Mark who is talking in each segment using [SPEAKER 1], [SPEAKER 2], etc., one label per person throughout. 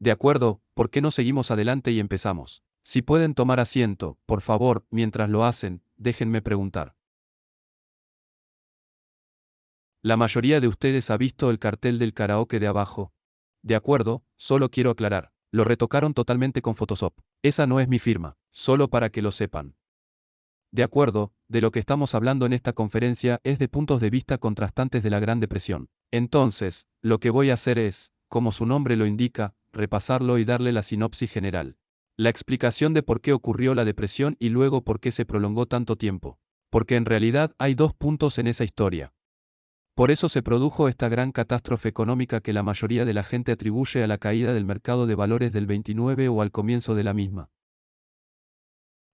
[SPEAKER 1] De acuerdo, ¿por qué no seguimos adelante y empezamos? Si pueden tomar asiento, por favor, mientras lo hacen, déjenme preguntar. La mayoría de ustedes ha visto el cartel del karaoke de abajo. De acuerdo, solo quiero aclarar. Lo retocaron totalmente con Photoshop. Esa no es mi firma, solo para que lo sepan. De acuerdo, de lo que estamos hablando en esta conferencia es de puntos de vista contrastantes de la Gran Depresión. Entonces, lo que voy a hacer es, como su nombre lo indica, repasarlo y darle la sinopsis general. La explicación de por qué ocurrió la depresión y luego por qué se prolongó tanto tiempo. Porque en realidad hay dos puntos en esa historia. Por eso se produjo esta gran catástrofe económica que la mayoría de la gente atribuye a la caída del mercado de valores del 29 o al comienzo de la misma.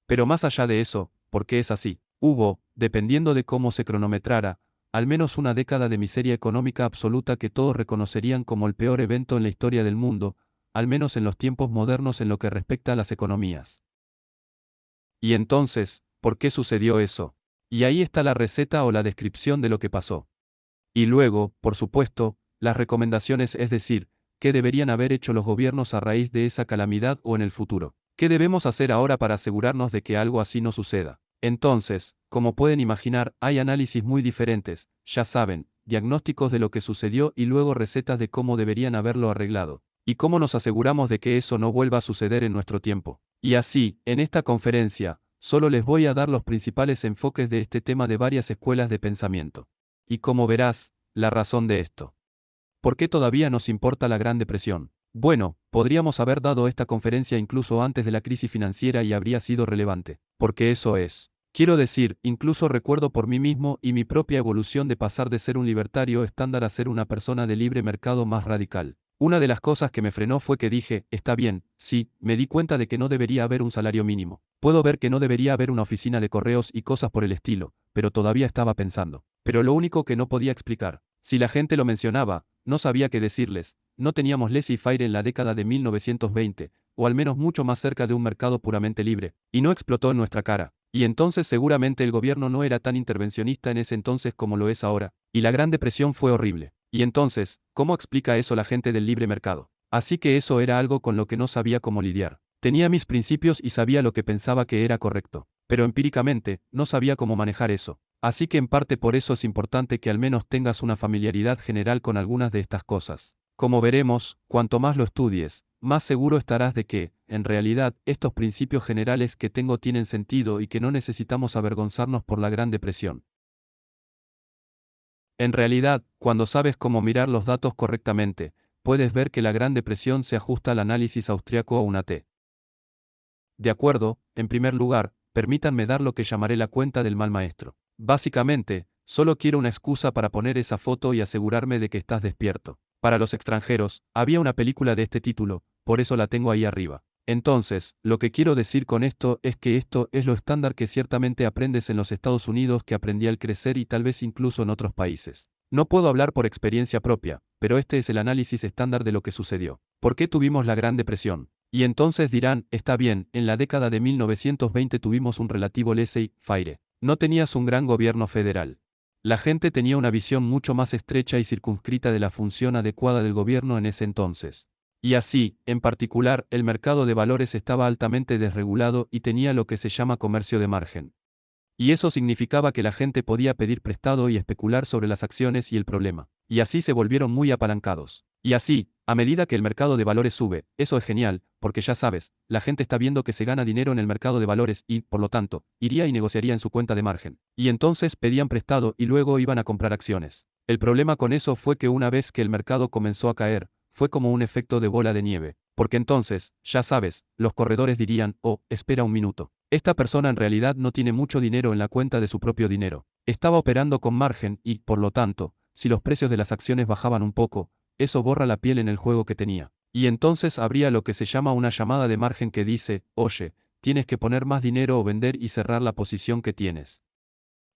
[SPEAKER 1] Pero más allá de eso, ¿por qué es así? Hubo, dependiendo de cómo se cronometrara, al menos una década de miseria económica absoluta que todos reconocerían como el peor evento en la historia del mundo, al menos en los tiempos modernos en lo que respecta a las economías. Y entonces, ¿por qué sucedió eso? Y ahí está la receta o la descripción de lo que pasó. Y luego, por supuesto, las recomendaciones, es decir, qué deberían haber hecho los gobiernos a raíz de esa calamidad o en el futuro. ¿Qué debemos hacer ahora para asegurarnos de que algo así no suceda? Entonces, como pueden imaginar, hay análisis muy diferentes, ya saben, diagnósticos de lo que sucedió y luego recetas de cómo deberían haberlo arreglado. Y cómo nos aseguramos de que eso no vuelva a suceder en nuestro tiempo. Y así, en esta conferencia, solo les voy a dar los principales enfoques de este tema de varias escuelas de pensamiento. Y como verás, la razón de esto. ¿Por qué todavía nos importa la Gran Depresión? Bueno, podríamos haber dado esta conferencia incluso antes de la crisis financiera y habría sido relevante. Porque eso es. Quiero decir, incluso recuerdo por mí mismo y mi propia evolución de pasar de ser un libertario estándar a ser una persona de libre mercado más radical. Una de las cosas que me frenó fue que dije, está bien, sí, me di cuenta de que no debería haber un salario mínimo. Puedo ver que no debería haber una oficina de correos y cosas por el estilo, pero todavía estaba pensando. Pero lo único que no podía explicar, si la gente lo mencionaba, no sabía qué decirles. No teníamos laissez-faire en la década de 1920, o al menos mucho más cerca de un mercado puramente libre, y no explotó en nuestra cara. Y entonces seguramente el gobierno no era tan intervencionista en ese entonces como lo es ahora, y la Gran Depresión fue horrible. Y entonces, ¿cómo explica eso la gente del libre mercado? Así que eso era algo con lo que no sabía cómo lidiar. Tenía mis principios y sabía lo que pensaba que era correcto, pero empíricamente, no sabía cómo manejar eso. Así que en parte por eso es importante que al menos tengas una familiaridad general con algunas de estas cosas. Como veremos, cuanto más lo estudies, más seguro estarás de que, en realidad, estos principios generales que tengo tienen sentido y que no necesitamos avergonzarnos por la Gran Depresión. En realidad, cuando sabes cómo mirar los datos correctamente, puedes ver que la Gran Depresión se ajusta al análisis austriaco a una T. De acuerdo, en primer lugar, permítanme dar lo que llamaré la cuenta del mal maestro. Básicamente, solo quiero una excusa para poner esa foto y asegurarme de que estás despierto. Para los extranjeros, había una película de este título, por eso la tengo ahí arriba. Entonces, lo que quiero decir con esto es que esto es lo estándar que ciertamente aprendes en los Estados Unidos, que aprendí al crecer y tal vez incluso en otros países. No puedo hablar por experiencia propia, pero este es el análisis estándar de lo que sucedió. ¿Por qué tuvimos la Gran Depresión? Y entonces dirán, está bien, en la década de 1920 tuvimos un relativo laissez-faire. No tenías un gran gobierno federal. La gente tenía una visión mucho más estrecha y circunscrita de la función adecuada del gobierno en ese entonces. Y así, en particular, el mercado de valores estaba altamente desregulado y tenía lo que se llama comercio de margen. Y eso significaba que la gente podía pedir prestado y especular sobre las acciones y el problema. Y así se volvieron muy apalancados. Y así, a medida que el mercado de valores sube, eso es genial, porque ya sabes, la gente está viendo que se gana dinero en el mercado de valores y, por lo tanto, iría y negociaría en su cuenta de margen. Y entonces pedían prestado y luego iban a comprar acciones. El problema con eso fue que una vez que el mercado comenzó a caer, fue como un efecto de bola de nieve. Porque entonces, ya sabes, los corredores dirían, oh, espera un minuto. Esta persona en realidad no tiene mucho dinero en la cuenta de su propio dinero. Estaba operando con margen y, por lo tanto, si los precios de las acciones bajaban un poco, eso borra la piel en el juego que tenía. Y entonces habría lo que se llama una llamada de margen que dice, oye, tienes que poner más dinero o vender y cerrar la posición que tienes.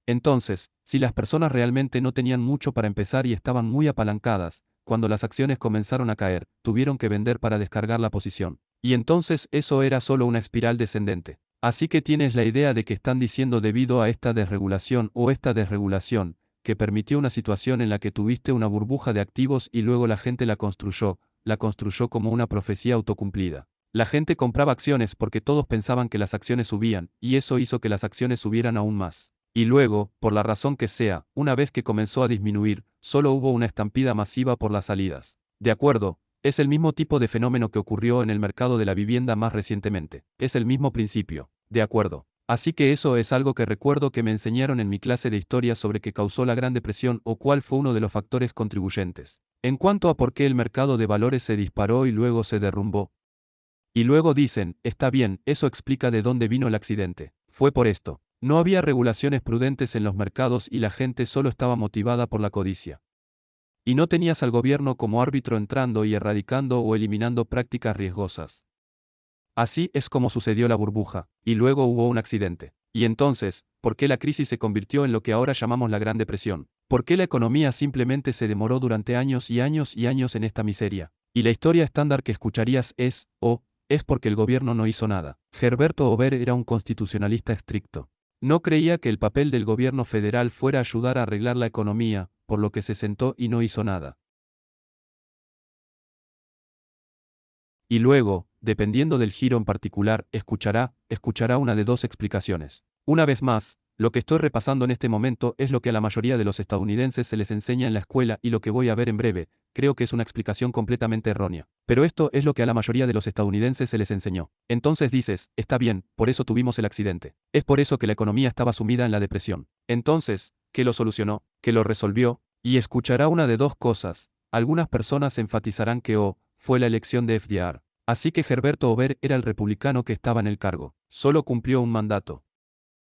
[SPEAKER 1] Entonces, si las personas realmente no tenían mucho para empezar y estaban muy apalancadas, cuando las acciones comenzaron a caer, tuvieron que vender para descargar la posición. Y entonces eso era solo una espiral descendente. Así que tienes la idea de que están diciendo debido a esta desregulación o esta desregulación, que permitió una situación en la que tuviste una burbuja de activos y luego la gente la construyó, la construyó como una profecía autocumplida. La gente compraba acciones porque todos pensaban que las acciones subían, y eso hizo que las acciones subieran aún más. Y luego, por la razón que sea, una vez que comenzó a disminuir, solo hubo una estampida masiva por las salidas. De acuerdo, es el mismo tipo de fenómeno que ocurrió en el mercado de la vivienda más recientemente. Es el mismo principio. De acuerdo. Así que eso es algo que recuerdo que me enseñaron en mi clase de historia sobre qué causó la Gran Depresión o cuál fue uno de los factores contribuyentes. En cuanto a por qué el mercado de valores se disparó y luego se derrumbó. Y luego dicen, está bien, eso explica de dónde vino el accidente. Fue por esto. No había regulaciones prudentes en los mercados y la gente solo estaba motivada por la codicia. Y no tenías al gobierno como árbitro entrando y erradicando o eliminando prácticas riesgosas. Así es como sucedió la burbuja, y luego hubo un accidente. Y entonces, ¿por qué la crisis se convirtió en lo que ahora llamamos la Gran Depresión? ¿Por qué la economía simplemente se demoró durante años y años y años en esta miseria? Y la historia estándar que escucharías es, es porque el gobierno no hizo nada. Herberto Hoover era un constitucionalista estricto. No creía que el papel del gobierno federal fuera ayudar a arreglar la economía, por lo que se sentó y no hizo nada. Y luego, dependiendo del giro en particular, escuchará una de dos explicaciones. Una vez más, lo que estoy repasando en este momento es lo que a la mayoría de los estadounidenses se les enseña en la escuela y lo que voy a ver en breve, creo que es una explicación completamente errónea. Pero esto es lo que a la mayoría de los estadounidenses se les enseñó. Entonces dices, está bien, por eso tuvimos el accidente. Es por eso que la economía estaba sumida en la depresión. Entonces, ¿qué lo solucionó? ¿Qué lo resolvió? Y escuchará una de dos cosas. Algunas personas enfatizarán que fue la elección de FDR. Así que Herberto Hoover era el republicano que estaba en el cargo. Solo cumplió un mandato.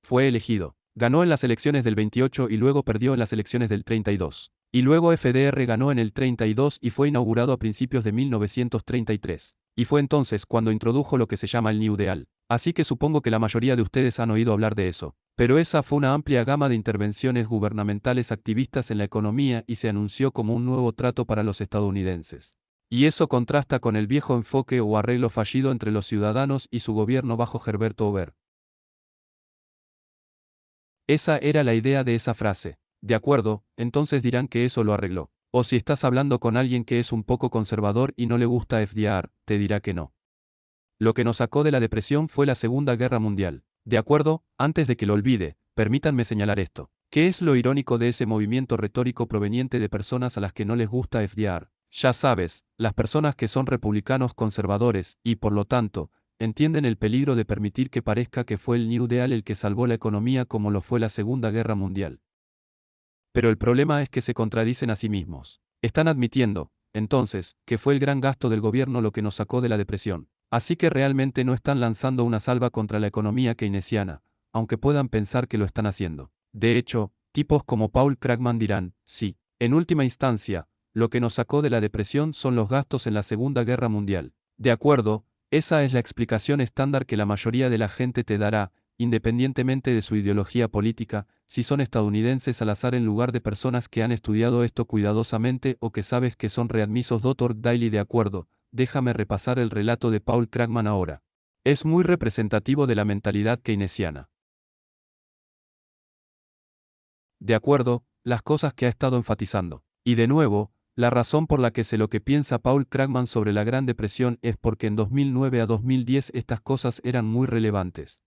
[SPEAKER 1] Fue elegido. Ganó en las elecciones del 28 y luego perdió en las elecciones del 32. Y luego FDR ganó en el 32 y fue inaugurado a principios de 1933. Y fue entonces cuando introdujo lo que se llama el New Deal. Así que supongo que la mayoría de ustedes han oído hablar de eso. Pero esa fue una amplia gama de intervenciones gubernamentales activistas en la economía y se anunció como un nuevo trato para los estadounidenses. Y eso contrasta con el viejo enfoque o arreglo fallido entre los ciudadanos y su gobierno bajo Herberto Hoover. Esa era la idea de esa frase. De acuerdo, entonces dirán que eso lo arregló. O si estás hablando con alguien que es un poco conservador y no le gusta FDR, te dirá que no. Lo que nos sacó de la depresión fue la Segunda Guerra Mundial. De acuerdo, antes de que lo olvide, permítanme señalar esto. ¿Qué es lo irónico de ese movimiento retórico proveniente de personas a las que no les gusta FDR? Ya sabes, las personas que son republicanos conservadores, y por lo tanto, entienden el peligro de permitir que parezca que fue el New Deal el que salvó la economía como lo fue la Segunda Guerra Mundial. Pero el problema es que se contradicen a sí mismos. Están admitiendo, entonces, que fue el gran gasto del gobierno lo que nos sacó de la depresión. Así que realmente no están lanzando una salva contra la economía keynesiana, aunque puedan pensar que lo están haciendo. De hecho, tipos como Paul Krugman dirán, sí, en última instancia, lo que nos sacó de la depresión son los gastos en la Segunda Guerra Mundial. De acuerdo, esa es la explicación estándar que la mayoría de la gente te dará, independientemente de su ideología política, si son estadounidenses al azar en lugar de personas que han estudiado esto cuidadosamente o que sabes que son readmisos. Dr. Daly. De acuerdo, déjame repasar el relato de Paul Krugman ahora. Es muy representativo de la mentalidad keynesiana. De acuerdo, las cosas que ha estado enfatizando. Y de nuevo, la razón por la que sé lo que piensa Paul Krugman sobre la Gran Depresión es porque en 2009 a 2010 estas cosas eran muy relevantes.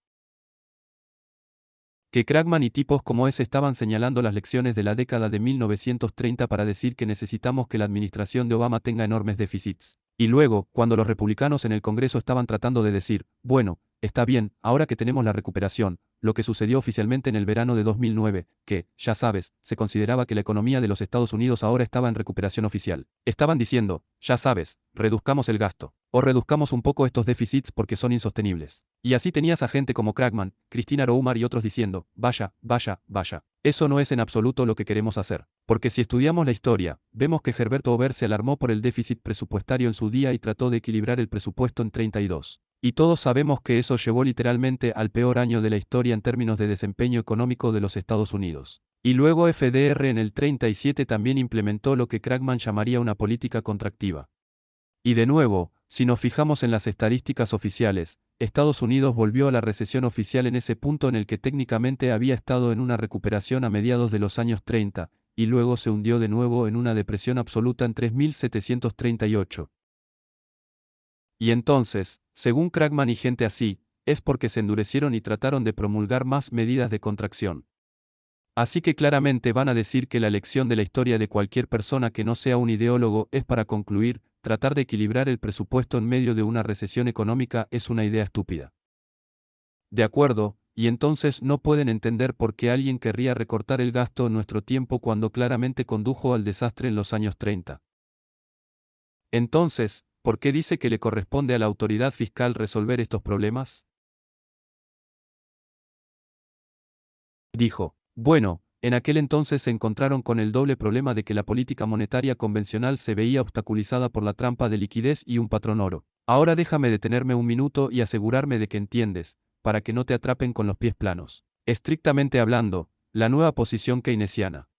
[SPEAKER 1] Que Krugman y tipos como ese estaban señalando las lecciones de la década de 1930 para decir que necesitamos que la administración de Obama tenga enormes déficits. Y luego, cuando los republicanos en el Congreso estaban tratando de decir, bueno, está bien, ahora que tenemos la recuperación, lo que sucedió oficialmente en el verano de 2009, que, ya sabes, se consideraba que la economía de los Estados Unidos ahora estaba en recuperación oficial. Estaban diciendo, ya sabes, reduzcamos el gasto, o reduzcamos un poco estos déficits porque son insostenibles. Y así tenías a gente como Krugman, Christina Roumar y otros diciendo, vaya, vaya, vaya. Eso no es en absoluto lo que queremos hacer. Porque si estudiamos la historia, vemos que Herberto Hoover se alarmó por el déficit presupuestario en su día y trató de equilibrar el presupuesto en 32. Y todos sabemos que eso llevó literalmente al peor año de la historia en términos de desempeño económico de los Estados Unidos. Y luego FDR en el 37 también implementó lo que Krugman llamaría una política contractiva. Y de nuevo, si nos fijamos en las estadísticas oficiales, Estados Unidos volvió a la recesión oficial en ese punto en el que técnicamente había estado en una recuperación a mediados de los años 30, y luego se hundió de nuevo en una depresión absoluta en 3738. Y entonces, según Krugman y gente así, es porque se endurecieron y trataron de promulgar más medidas de contracción. Así que claramente van a decir que la lección de la historia de cualquier persona que no sea un ideólogo es para concluir, tratar de equilibrar el presupuesto en medio de una recesión económica es una idea estúpida. De acuerdo, y entonces no pueden entender por qué alguien querría recortar el gasto en nuestro tiempo cuando claramente condujo al desastre en los años 30. Entonces, ¿por qué dice que le corresponde a la autoridad fiscal resolver estos problemas? Dijo, bueno, en aquel entonces se encontraron con el doble problema de que la política monetaria convencional se veía obstaculizada por la trampa de liquidez y un patrón oro. Ahora déjame detenerme un minuto y asegurarme de que entiendes, para que no te atrapen con los pies planos. Estrictamente hablando, la nueva posición keynesiana.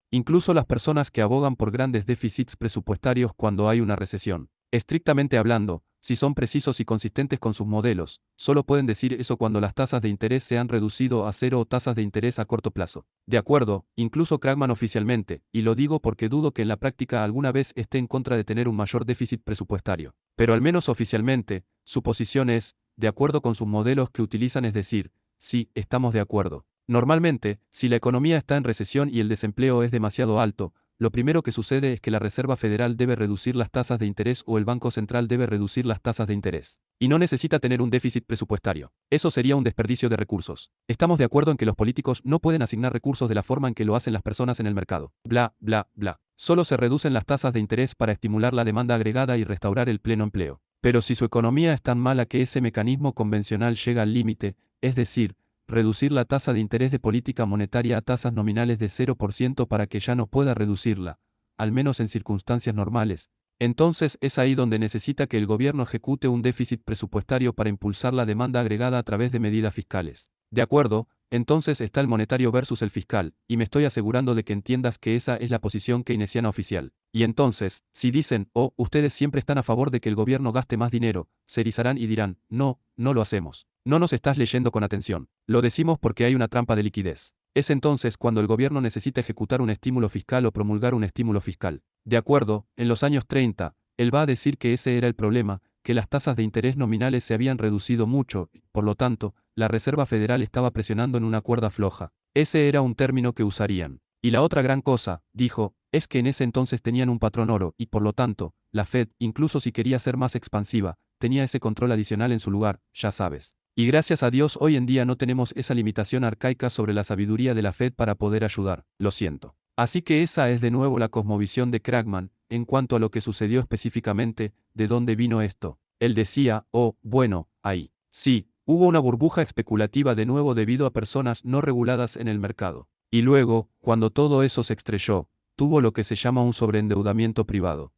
[SPEAKER 1] Incluso las personas que abogan por grandes déficits presupuestarios cuando hay una recesión. Estrictamente hablando, si son precisos y consistentes con sus modelos, solo pueden decir eso cuando las tasas de interés se han reducido a cero o tasas de interés a corto plazo. De acuerdo, incluso Krugman oficialmente, y lo digo porque dudo que en la práctica alguna vez esté en contra de tener un mayor déficit presupuestario. Pero al menos oficialmente, su posición es, de acuerdo con sus modelos que utilizan, es decir, sí, estamos de acuerdo. Normalmente, si la economía está en recesión y el desempleo es demasiado alto, lo primero que sucede es que la Reserva Federal debe reducir las tasas de interés o el Banco Central debe reducir las tasas de interés. Y no necesita tener un déficit presupuestario. Eso sería un desperdicio de recursos. Estamos de acuerdo en que los políticos no pueden asignar recursos de la forma en que lo hacen las personas en el mercado. Bla, bla, bla. Solo se reducen las tasas de interés para estimular la demanda agregada y restaurar el pleno empleo. Pero si su economía es tan mala que ese mecanismo convencional llega al límite, es decir, reducir la tasa de interés de política monetaria a tasas nominales de 0% para que ya no pueda reducirla, al menos en circunstancias normales. Entonces es ahí donde necesita que el gobierno ejecute un déficit presupuestario para impulsar la demanda agregada a través de medidas fiscales. ¿De acuerdo? Entonces está el monetario versus el fiscal, y me estoy asegurando de que entiendas que esa es la posición keynesiana oficial. Y entonces, si dicen, oh, ustedes siempre están a favor de que el gobierno gaste más dinero, se erizarán y dirán, no, no lo hacemos. No nos estás leyendo con atención. Lo decimos porque hay una trampa de liquidez. Es entonces cuando el gobierno necesita ejecutar un estímulo fiscal o promulgar un estímulo fiscal. De acuerdo, en los años 30, él va a decir que ese era el problema, que las tasas de interés nominales se habían reducido mucho, por lo tanto, la Reserva Federal estaba presionando en una cuerda floja. Ese era un término que usarían. Y la otra gran cosa, dijo, es que en ese entonces tenían un patrón oro y por lo tanto, la Fed, incluso si quería ser más expansiva, tenía ese control adicional en su lugar, ya sabes. Y gracias a Dios hoy en día no tenemos esa limitación arcaica sobre la sabiduría de la Fed para poder ayudar, lo siento. Así que esa es de nuevo la cosmovisión de Krugman, en cuanto a lo que sucedió específicamente, de dónde vino esto. Él decía, oh, bueno, ahí. Sí, hubo una burbuja especulativa de nuevo debido a personas no reguladas en el mercado. Y luego, cuando todo eso se estrelló, tuvo lo que se llama un sobreendeudamiento privado.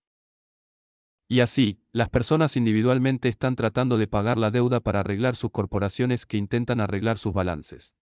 [SPEAKER 1] Y así, las personas individualmente están tratando de pagar la deuda para arreglar sus corporaciones que intentan arreglar sus balances.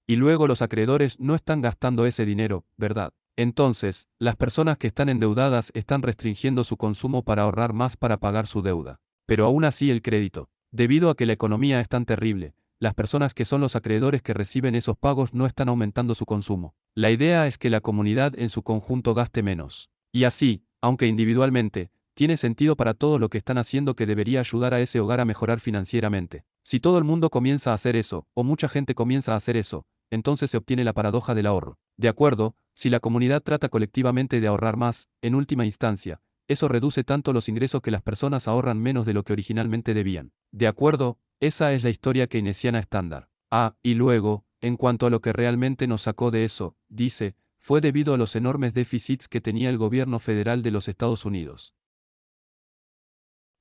[SPEAKER 1] Y luego los acreedores no están gastando ese dinero, ¿verdad? Entonces, las personas que están endeudadas están restringiendo su consumo para ahorrar más para pagar su deuda. Pero aún así el crédito. Debido a que la economía es tan terrible, las personas que son los acreedores que reciben esos pagos no están aumentando su consumo. La idea es que la comunidad en su conjunto gaste menos. Y así, aunque individualmente, tiene sentido para todo lo que están haciendo que debería ayudar a ese hogar a mejorar financieramente. Si todo el mundo comienza a hacer eso, o mucha gente comienza a hacer eso, entonces se obtiene la paradoja del ahorro. De acuerdo, si la comunidad trata colectivamente de ahorrar más, en última instancia, eso reduce tanto los ingresos que las personas ahorran menos de lo que originalmente debían. De acuerdo, esa es la historia keynesiana estándar. Ah, y luego, en cuanto a lo que realmente nos sacó de eso, dice, fue debido a los enormes déficits que tenía el gobierno federal de los Estados Unidos.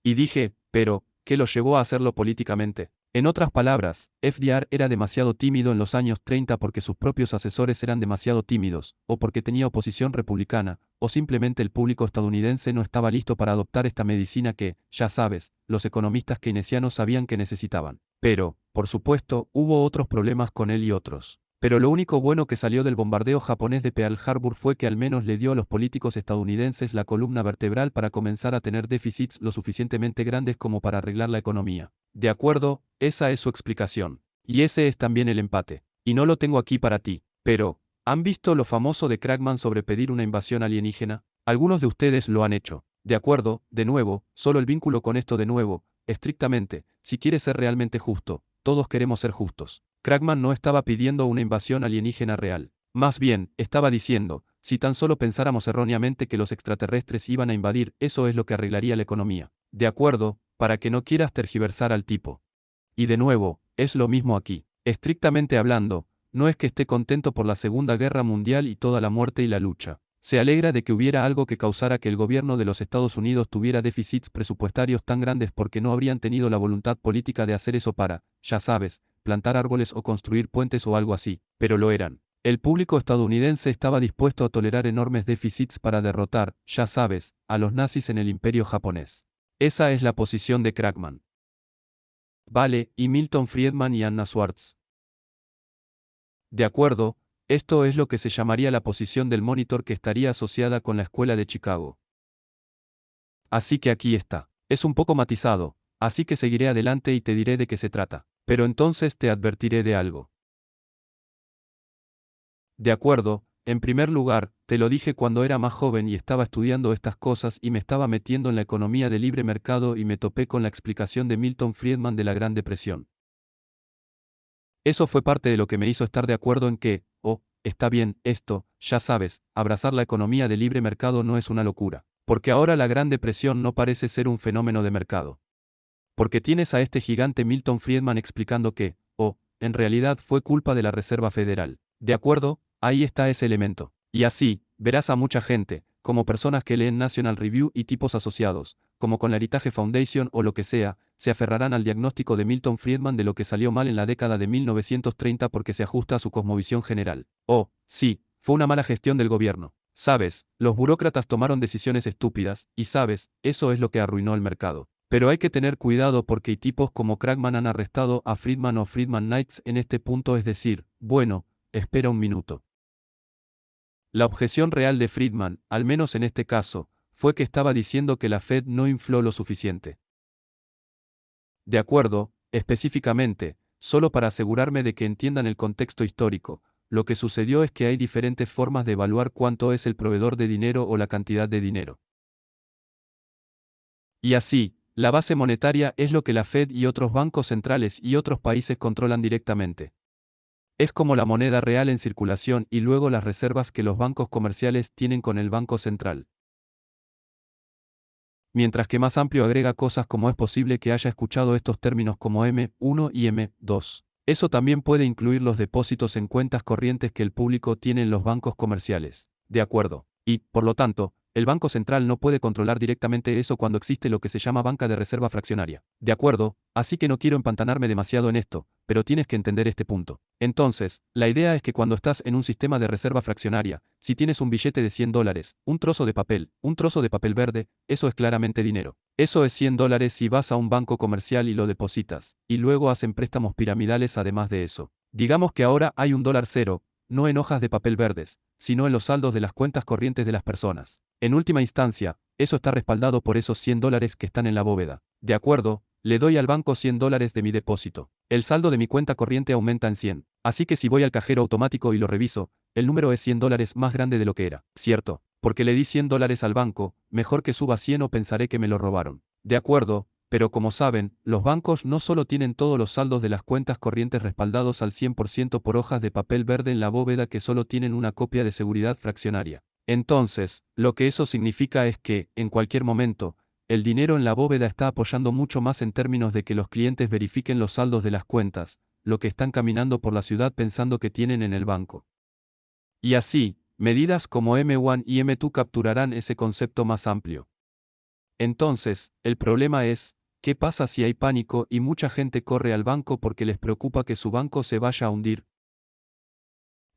[SPEAKER 1] Y dije, pero, ¿qué lo llevó a hacerlo políticamente? En otras palabras, FDR era demasiado tímido en los años 30 porque sus propios asesores eran demasiado tímidos, o porque tenía oposición republicana, o simplemente el público estadounidense no estaba listo para adoptar esta medicina que, ya sabes, los economistas keynesianos sabían que necesitaban. Pero, por supuesto, hubo otros problemas con él y otros. Pero lo único bueno que salió del bombardeo japonés de Pearl Harbor fue que al menos le dio a los políticos estadounidenses la columna vertebral para comenzar a tener déficits lo suficientemente grandes como para arreglar la economía. De acuerdo, esa es su explicación. Y ese es también el empate. Y no lo tengo aquí para ti. Pero, ¿han visto lo famoso de Krugman sobre pedir una invasión alienígena? Algunos de ustedes lo han hecho. De acuerdo, de nuevo, solo el vínculo con esto de nuevo, estrictamente, si quieres ser realmente justo, todos queremos ser justos. Krugman no estaba pidiendo una invasión alienígena real. Más bien, estaba diciendo, si tan solo pensáramos erróneamente que los extraterrestres iban a invadir, eso es lo que arreglaría la economía. De acuerdo, para que no quieras tergiversar al tipo. Y de nuevo, es lo mismo aquí. Estrictamente hablando, no es que esté contento por la Segunda Guerra Mundial y toda la muerte y la lucha. Se alegra de que hubiera algo que causara que el gobierno de los Estados Unidos tuviera déficits presupuestarios tan grandes porque no habrían tenido la voluntad política de hacer eso para, ya sabes, plantar árboles o construir puentes o algo así, pero lo eran. El público estadounidense estaba dispuesto a tolerar enormes déficits para derrotar, ya sabes, a los nazis en el imperio japonés. Esa es la posición de Krugman. Vale, y Milton Friedman y Anna Schwartz. De acuerdo, esto es lo que se llamaría la posición del monitor que estaría asociada con la escuela de Chicago. Así que aquí está. Es un poco matizado, así que seguiré adelante y te diré de qué se trata. Pero entonces te advertiré de algo. De acuerdo, en primer lugar, te lo dije cuando era más joven y estaba estudiando estas cosas y me estaba metiendo en la economía de libre mercado y me topé con la explicación de Milton Friedman de la Gran Depresión. Eso fue parte de lo que me hizo estar de acuerdo en que, está bien, esto, ya sabes, abrazar la economía de libre mercado no es una locura. Porque ahora la Gran Depresión no parece ser un fenómeno de mercado. Porque tienes a este gigante Milton Friedman explicando que, en realidad fue culpa de la Reserva Federal. De acuerdo, ahí está ese elemento. Y así, verás a mucha gente, como personas que leen National Review y tipos asociados, como con la Heritage Foundation o lo que sea, se aferrarán al diagnóstico de Milton Friedman de lo que salió mal en la década de 1930 porque se ajusta a su cosmovisión general. Sí, fue una mala gestión del gobierno. Sabes, los burócratas tomaron decisiones estúpidas, y sabes, eso es lo que arruinó el mercado. Pero hay que tener cuidado porque hay tipos como Krugman han arrestado a Friedman o Friedman Knights en este punto, es decir, bueno, espera un minuto. La objeción real de Friedman, al menos en este caso, fue que estaba diciendo que la Fed no infló lo suficiente. De acuerdo, específicamente, solo para asegurarme de que entiendan el contexto histórico, lo que sucedió es que hay diferentes formas de evaluar cuánto es el proveedor de dinero o la cantidad de dinero. Y así, la base monetaria es lo que la Fed y otros bancos centrales y otros países controlan directamente. Es como la moneda real en circulación y luego las reservas que los bancos comerciales tienen con el Banco Central. Mientras que más amplio agrega cosas como es posible que haya escuchado estos términos como M1 y M2. Eso también puede incluir los depósitos en cuentas corrientes que el público tiene en los bancos comerciales. De acuerdo. Y, por lo tanto, el Banco Central no puede controlar directamente eso cuando existe lo que se llama banca de reserva fraccionaria. De acuerdo, así que no quiero empantanarme demasiado en esto, pero tienes que entender este punto. Entonces, la idea es que cuando estás en un sistema de reserva fraccionaria, si tienes un billete de $100, un trozo de papel verde, eso es claramente dinero. Eso es $100 si vas a un banco comercial y lo depositas, y luego hacen préstamos piramidales además de eso. Digamos que ahora hay un dólar cero, no en hojas de papel verdes, sino en los saldos de las cuentas corrientes de las personas. En última instancia, eso está respaldado por esos $100 que están en la bóveda. De acuerdo, le doy al banco $100 de mi depósito. El saldo de mi cuenta corriente aumenta en 100. Así que si voy al cajero automático y lo reviso, el número es $100 más grande de lo que era. Cierto, porque le di $100 al banco, mejor que suba 100 o pensaré que me lo robaron. De acuerdo, pero como saben, los bancos no solo tienen todos los saldos de las cuentas corrientes respaldados al 100% por hojas de papel verde en la bóveda que solo tienen una copia de seguridad fraccionaria. Entonces, lo que eso significa es que, en cualquier momento, el dinero en la bóveda está apoyando mucho más en términos de que los clientes verifiquen los saldos de las cuentas, lo que están caminando por la ciudad pensando que tienen en el banco. Y así, medidas como M1 y M2 capturarán ese concepto más amplio. Entonces, el problema es, ¿qué pasa si hay pánico y mucha gente corre al banco porque les preocupa que su banco se vaya a hundir?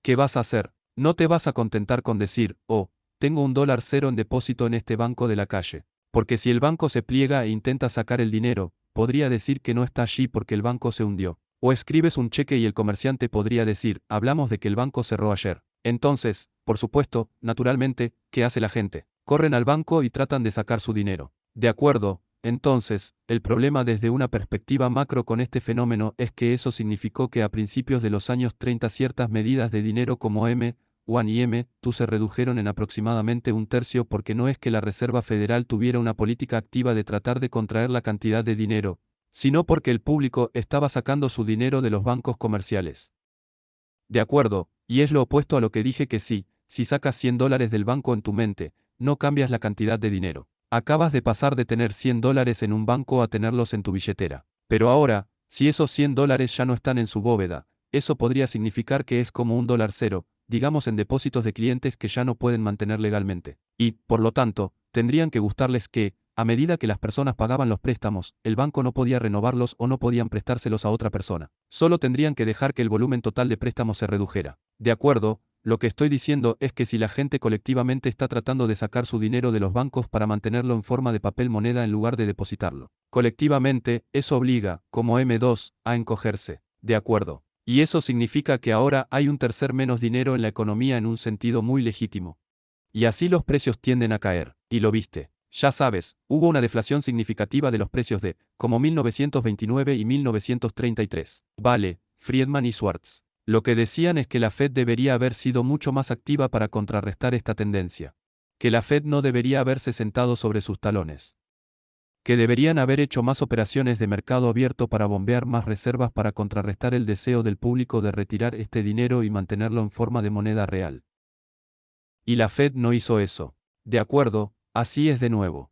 [SPEAKER 1] ¿Qué vas a hacer? No te vas a contentar con decir, tengo un dólar cero en depósito en este banco de la calle. Porque si el banco se pliega e intenta sacar el dinero, podría decir que no está allí porque el banco se hundió. O escribes un cheque y el comerciante podría decir, hablamos de que el banco cerró ayer. Entonces, por supuesto, naturalmente, ¿qué hace la gente? Corren al banco y tratan de sacar su dinero. De acuerdo, entonces, el problema desde una perspectiva macro con este fenómeno es que eso significó que a principios de los años 30 ciertas medidas de dinero como M1 yuan y M2 se redujeron en aproximadamente un tercio porque no es que la Reserva Federal tuviera una política activa de tratar de contraer la cantidad de dinero, sino porque el público estaba sacando su dinero de los bancos comerciales. De acuerdo, y es lo opuesto a lo que dije que sí, si sacas $100 del banco en tu mente, no cambias la cantidad de dinero. Acabas de pasar de tener $100 en un banco a tenerlos en tu billetera. Pero ahora, si esos $100 ya no están en su bóveda, eso podría significar que es como un dólar cero, digamos en depósitos de clientes que ya no pueden mantener legalmente. Y, por lo tanto, tendrían que gustarles que, a medida que las personas pagaban los préstamos, el banco no podía renovarlos o no podían prestárselos a otra persona. Solo tendrían que dejar que el volumen total de préstamos se redujera. De acuerdo, lo que estoy diciendo es que si la gente colectivamente está tratando de sacar su dinero de los bancos para mantenerlo en forma de papel moneda en lugar de depositarlo, colectivamente, eso obliga, como M2, a encogerse. De acuerdo. Y eso significa que ahora hay un tercer menos dinero en la economía en un sentido muy legítimo. Y así los precios tienden a caer. Y lo viste. Ya sabes, hubo una deflación significativa de los precios de, como 1929 y 1933. Vale, Friedman y Schwartz. Lo que decían es que la Fed debería haber sido mucho más activa para contrarrestar esta tendencia. Que la Fed no debería haberse sentado sobre sus talones. Que deberían haber hecho más operaciones de mercado abierto para bombear más reservas para contrarrestar el deseo del público de retirar este dinero y mantenerlo en forma de moneda real. Y la Fed no hizo eso. De acuerdo, así es de nuevo.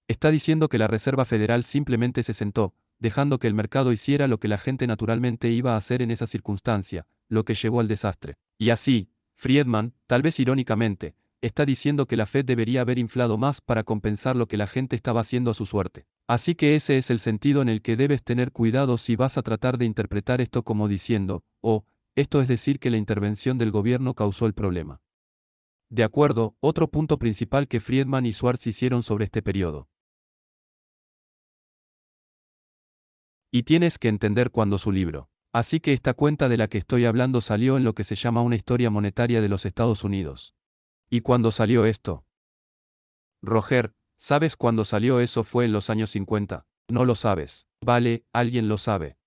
[SPEAKER 1] Está diciendo que la Reserva Federal simplemente se sentó, dejando que el mercado hiciera lo que la gente naturalmente iba a hacer en esa circunstancia, lo que llevó al desastre. Y así, Friedman, tal vez irónicamente, está diciendo que la Fed debería haber inflado más para compensar lo que la gente estaba haciendo a su suerte. Así que ese es el sentido en el que debes tener cuidado si vas a tratar de interpretar esto como diciendo, esto es decir que la intervención del gobierno causó el problema. De acuerdo, otro punto principal que Friedman y Schwartz hicieron sobre este periodo. Y tienes que entender cuándo su libro. Así que esta cuenta de la que estoy hablando salió en lo que se llama una historia monetaria de los Estados Unidos. ¿Y cuándo salió esto? Roger, ¿sabes cuándo salió eso? Fue en los años 50. No lo sabes. Vale, alguien lo sabe.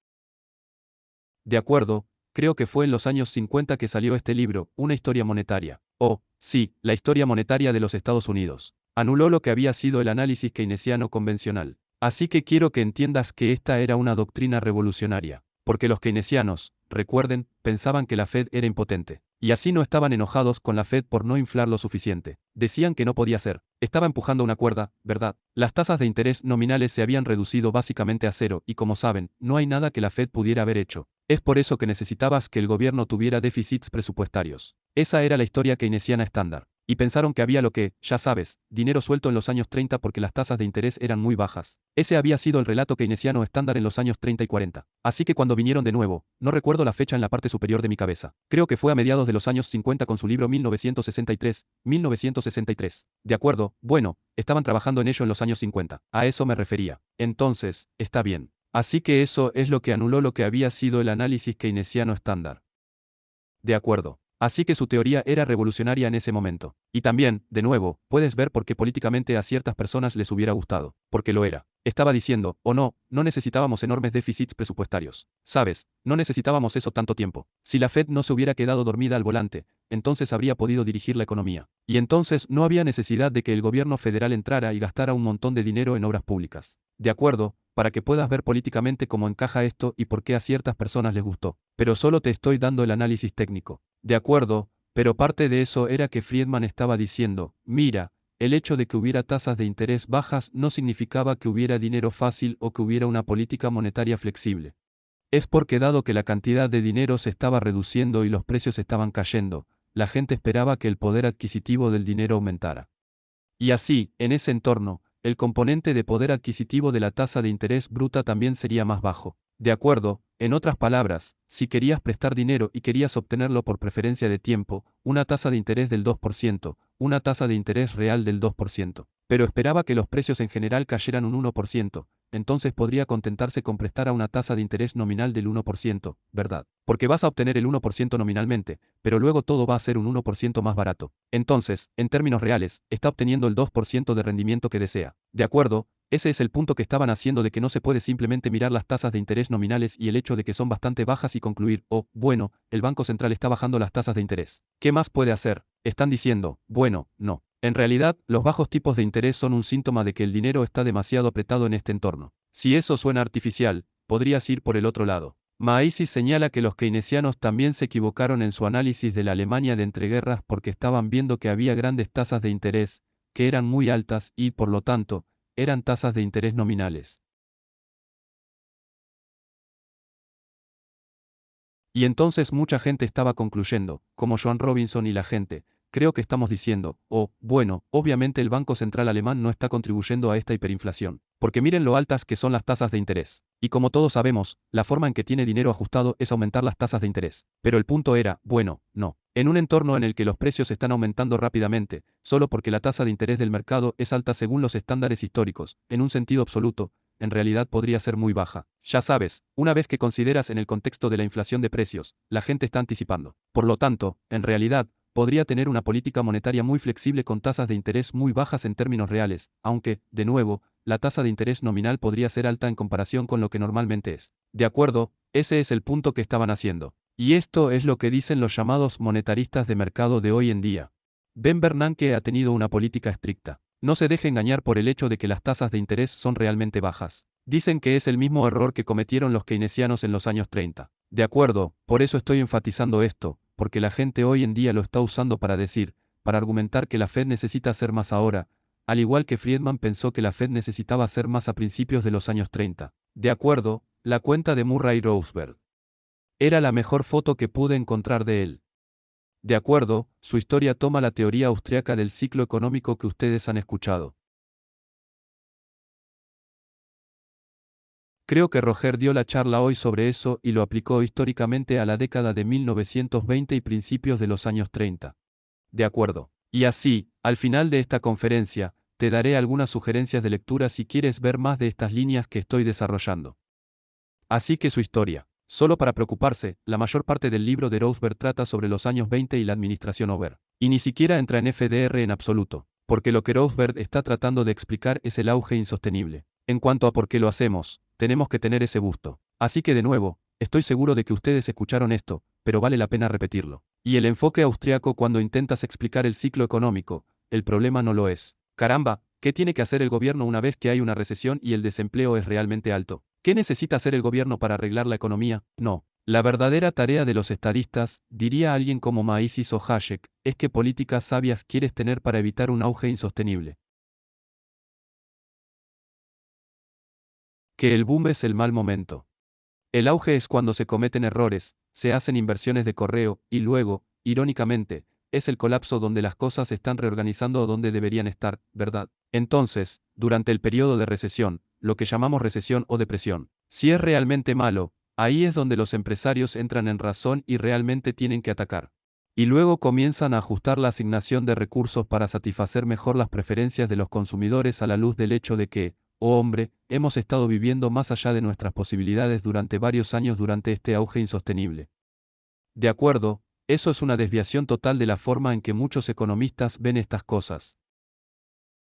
[SPEAKER 1] De acuerdo, creo que fue en los años 50 que salió este libro, Una historia monetaria. Oh, sí, la historia monetaria de los Estados Unidos. Anuló lo que había sido el análisis keynesiano convencional. Así que quiero que entiendas que esta era una doctrina revolucionaria. Porque los keynesianos, recuerden, pensaban que la Fed era impotente. Y así no estaban enojados con la Fed por no inflar lo suficiente. Decían que no podía ser. Estaba empujando una cuerda, ¿verdad? Las tasas de interés nominales se habían reducido básicamente a cero y como saben, no hay nada que la Fed pudiera haber hecho. Es por eso que necesitabas que el gobierno tuviera déficits presupuestarios. Esa era la historia keynesiana estándar. Y pensaron que había lo que, ya sabes, dinero suelto en los años 30 porque las tasas de interés eran muy bajas. Ese había sido el relato keynesiano estándar en los años 30 y 40. Así que cuando vinieron de nuevo, no recuerdo la fecha en la parte superior de mi cabeza. Creo que fue a mediados de los años 50 con su libro 1963. De acuerdo, bueno, estaban trabajando en ello en los años 50. A eso me refería. Entonces, está bien. Así que eso es lo que anuló lo que había sido el análisis keynesiano estándar. De acuerdo. Así que su teoría era revolucionaria en ese momento. Y también, de nuevo, puedes ver por qué políticamente a ciertas personas les hubiera gustado. Porque lo era. Estaba diciendo, no necesitábamos enormes déficits presupuestarios. Sabes, no necesitábamos eso tanto tiempo. Si la Fed no se hubiera quedado dormida al volante, entonces habría podido dirigir la economía. Y entonces no había necesidad de que el gobierno federal entrara y gastara un montón de dinero en obras públicas. De acuerdo, para que puedas ver políticamente cómo encaja esto y por qué a ciertas personas les gustó. Pero solo te estoy dando el análisis técnico. De acuerdo, pero parte de eso era que Friedman estaba diciendo, mira, el hecho de que hubiera tasas de interés bajas no significaba que hubiera dinero fácil o que hubiera una política monetaria flexible. Es porque dado que la cantidad de dinero se estaba reduciendo y los precios estaban cayendo, la gente esperaba que el poder adquisitivo del dinero aumentara. Y así, en ese entorno, el componente de poder adquisitivo de la tasa de interés bruta también sería más bajo. De acuerdo, en otras palabras, si querías prestar dinero y querías obtenerlo por preferencia de tiempo, una tasa de interés del 2%, una tasa de interés real del 2%. Pero esperaba que los precios en general cayeran un 1%, entonces podría contentarse con prestar a una tasa de interés nominal del 1%, ¿verdad? Porque vas a obtener el 1% nominalmente, pero luego todo va a ser un 1% más barato. Entonces, en términos reales, está obteniendo el 2% de rendimiento que desea. De acuerdo, Ese es el punto que estaban haciendo de que no se puede simplemente mirar las tasas de interés nominales y el hecho de que son bastante bajas y concluir, oh, bueno, el Banco Central está bajando las tasas de interés. ¿Qué más puede hacer? Están diciendo, bueno, no. En realidad, los bajos tipos de interés son un síntoma de que el dinero está demasiado apretado en este entorno. Si eso suena artificial, podrías ir por el otro lado. Maísis señala que los keynesianos también se equivocaron en su análisis de la Alemania de entreguerras porque estaban viendo que había grandes tasas de interés, que eran muy altas y, por lo tanto, eran tasas de interés nominales. Y entonces mucha gente estaba concluyendo, como Joan Robinson y la gente, creo que estamos diciendo, oh, bueno, obviamente el Banco Central alemán no está contribuyendo a esta hiperinflación, porque miren lo altas que son las tasas de interés. Y como todos sabemos, la forma en que tiene dinero ajustado es aumentar las tasas de interés. Pero el punto era, bueno, no. En un entorno en el que los precios están aumentando rápidamente, solo porque la tasa de interés del mercado es alta según los estándares históricos, en un sentido absoluto, en realidad podría ser muy baja. Ya sabes, una vez que consideras en el contexto de la inflación de precios, la gente está anticipando. Por lo tanto, en realidad, podría tener una política monetaria muy flexible con tasas de interés muy bajas en términos reales, aunque, de nuevo, la tasa de interés nominal podría ser alta en comparación con lo que normalmente es. De acuerdo, ese es el punto que estaban haciendo. Y esto es lo que dicen los llamados monetaristas de mercado de hoy en día. Ben Bernanke ha tenido una política estricta. No se deje engañar por el hecho de que las tasas de interés son realmente bajas. Dicen que es el mismo error que cometieron los keynesianos en los años 30. De acuerdo, por eso estoy enfatizando esto, porque la gente hoy en día lo está usando para decir, para argumentar que la Fed necesita hacer más ahora, al igual que Friedman pensó que la Fed necesitaba hacer más a principios de los años 30. De acuerdo, la cuenta de Murray Rothbard. Era la mejor foto que pude encontrar de él. De acuerdo, su historia toma la teoría austriaca del ciclo económico que ustedes han escuchado. Creo que Roger dio la charla hoy sobre eso y lo aplicó históricamente a la década de 1920 y principios de los años 30. De acuerdo. Y así, al final de esta conferencia, te daré algunas sugerencias de lectura si quieres ver más de estas líneas que estoy desarrollando. Así que su historia. Solo para preocuparse, la mayor parte del libro de Rothbard trata sobre los años 20 y la administración Over. Y ni siquiera entra en FDR en absoluto, porque lo que Rothbard está tratando de explicar es el auge insostenible. En cuanto a por qué lo hacemos, tenemos que tener ese gusto. Así que de nuevo, estoy seguro de que ustedes escucharon esto, pero vale la pena repetirlo. Y el enfoque austriaco cuando intentas explicar el ciclo económico, el problema no lo es. Caramba, ¿qué tiene que hacer el gobierno una vez que hay una recesión y el desempleo es realmente alto? ¿Qué necesita hacer el gobierno para arreglar la economía? No. La verdadera tarea de los estadistas, diría alguien como Maísis o Hayek, es qué políticas sabias quieres tener para evitar un auge insostenible. Que el boom es el mal momento. El auge es cuando se cometen errores, se hacen inversiones de correo, y luego, irónicamente, es el colapso donde las cosas se están reorganizando donde deberían estar, ¿verdad? Entonces, durante el periodo de recesión, lo que llamamos recesión o depresión, si es realmente malo, ahí es donde los empresarios entran en razón y realmente tienen que atacar. Y luego comienzan a ajustar la asignación de recursos para satisfacer mejor las preferencias de los consumidores a la luz del hecho de que, oh hombre, hemos estado viviendo más allá de nuestras posibilidades durante varios años durante este auge insostenible. De acuerdo, eso es una desviación total de la forma en que muchos economistas ven estas cosas.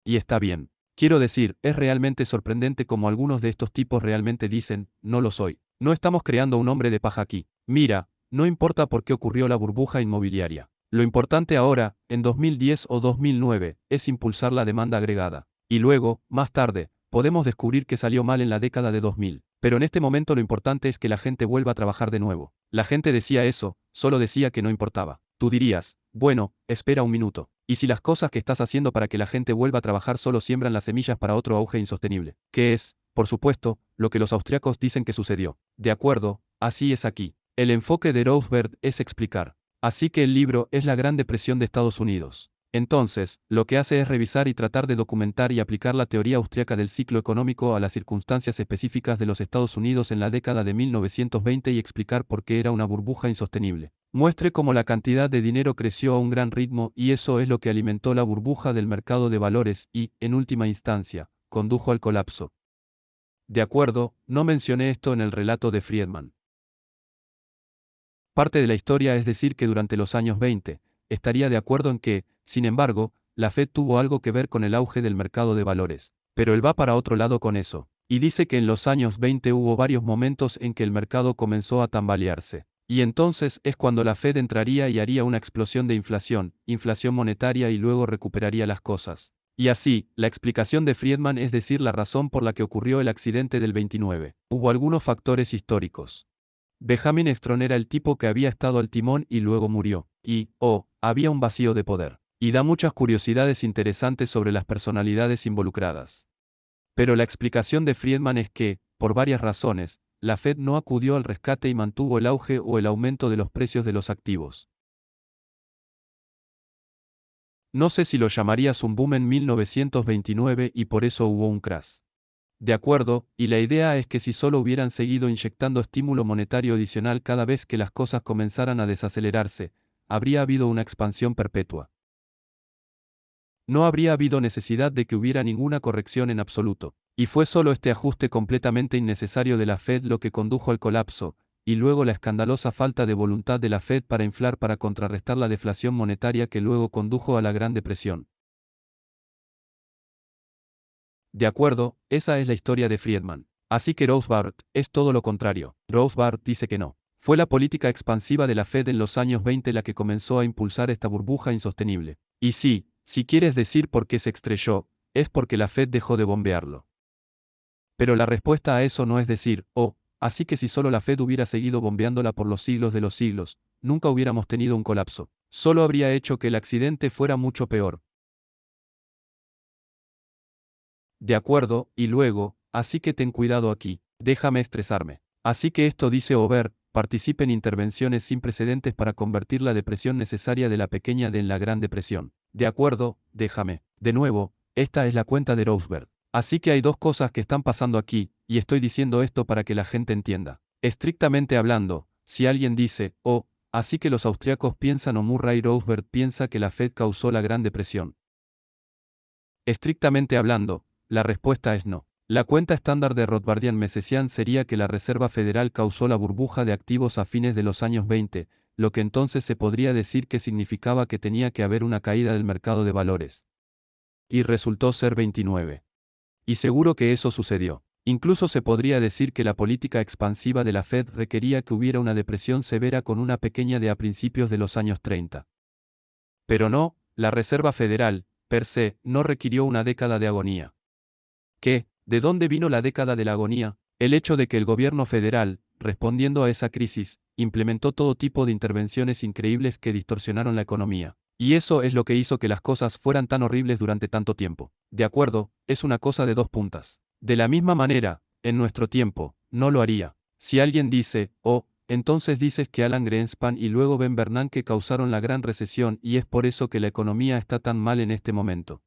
[SPEAKER 1] Y está bien. Quiero decir, es realmente sorprendente como algunos de estos tipos realmente dicen, no lo soy. No estamos creando un hombre de paja aquí. Mira, no importa por qué ocurrió la burbuja inmobiliaria. Lo importante ahora, en 2010 o 2009, es impulsar la demanda agregada. Y luego, más tarde, podemos descubrir que salió mal en la década de 2000. Pero en este momento lo importante es que la gente vuelva a trabajar de nuevo. La gente decía eso, solo decía que no importaba. Tú dirías, bueno, espera un minuto. ¿Y si las cosas que estás haciendo para que la gente vuelva a trabajar solo siembran las semillas para otro auge insostenible? ¿Qué es, por supuesto, lo que los austriacos dicen que sucedió? De acuerdo, así es aquí. El enfoque de Rothbard es explicar. Así que el libro es la Gran Depresión de Estados Unidos. Entonces, lo que hace es revisar y tratar de documentar y aplicar la teoría austriaca del ciclo económico a las circunstancias específicas de los Estados Unidos en la década de 1920 y explicar por qué era una burbuja insostenible. Muestre cómo la cantidad de dinero creció a un gran ritmo y eso es lo que alimentó la burbuja del mercado de valores y, en última instancia, condujo al colapso. De acuerdo, no mencioné esto en el relato de Friedman. Parte de la historia es decir que durante los años 20, estaría de acuerdo en que, sin embargo, la Fed tuvo algo que ver con el auge del mercado de valores. Pero él va para otro lado con eso. Y dice que en los años 20 hubo varios momentos en que el mercado comenzó a tambalearse. Y entonces es cuando la Fed entraría y haría una explosión de inflación monetaria y luego recuperaría las cosas. Y así, la explicación de Friedman es decir la razón por la que ocurrió el accidente del 29. Hubo algunos factores históricos. Benjamin Strom era el tipo que había estado al timón y luego murió. Y, había un vacío de poder. Y da muchas curiosidades interesantes sobre las personalidades involucradas. Pero la explicación de Friedman es que, por varias razones, la Fed no acudió al rescate y mantuvo el auge o el aumento de los precios de los activos. No sé si lo llamarías un boom en 1929 y por eso hubo un crash. De acuerdo, y la idea es que si solo hubieran seguido inyectando estímulo monetario adicional cada vez que las cosas comenzaran a desacelerarse, habría habido una expansión perpetua. No habría habido necesidad de que hubiera ninguna corrección en absoluto. Y fue solo este ajuste completamente innecesario de la Fed lo que condujo al colapso, y luego la escandalosa falta de voluntad de la Fed para inflar para contrarrestar la deflación monetaria que luego condujo a la Gran Depresión. De acuerdo, esa es la historia de Friedman. Así que Rothbard es todo lo contrario. Rothbard dice que no. Fue la política expansiva de la Fed en los años 20 la que comenzó a impulsar esta burbuja insostenible. Y sí, si quieres decir por qué se estrelló, es porque la Fed dejó de bombearlo. Pero la respuesta a eso no es decir, así que si solo la Fed hubiera seguido bombeándola por los siglos de los siglos, nunca hubiéramos tenido un colapso. Solo habría hecho que el accidente fuera mucho peor. De acuerdo, y luego, así que ten cuidado aquí, déjame estresarme. Así que esto dice Over, participe en intervenciones sin precedentes para convertir la depresión necesaria de la pequeña D en la Gran Depresión. De acuerdo, déjame. De nuevo, esta es la cuenta de Rothbard. Así que hay dos cosas que están pasando aquí, y estoy diciendo esto para que la gente entienda. Estrictamente hablando, si alguien dice, así que los austriacos piensan o Murray Rothbard piensa que la Fed causó la Gran Depresión. Estrictamente hablando, la respuesta es no. La cuenta estándar de Rothbardian-Messesian sería que la Reserva Federal causó la burbuja de activos a fines de los años 20, lo que entonces se podría decir que significaba que tenía que haber una caída del mercado de valores. Y resultó ser 29. Y seguro que eso sucedió. Incluso se podría decir que la política expansiva de la Fed requería que hubiera una depresión severa con una pequeña D a principios de los años 30. Pero no, la Reserva Federal, per se, no requirió una década de agonía. ¿Qué? ¿De dónde vino la década de la agonía? El hecho de que el gobierno federal, respondiendo a esa crisis, implementó todo tipo de intervenciones increíbles que distorsionaron la economía. Y eso es lo que hizo que las cosas fueran tan horribles durante tanto tiempo. De acuerdo, es una cosa de dos puntas. De la misma manera, en nuestro tiempo, no lo haría. Si alguien dice, entonces dices que Alan Greenspan y luego Ben Bernanke causaron la gran recesión y es por eso que la economía está tan mal en este momento.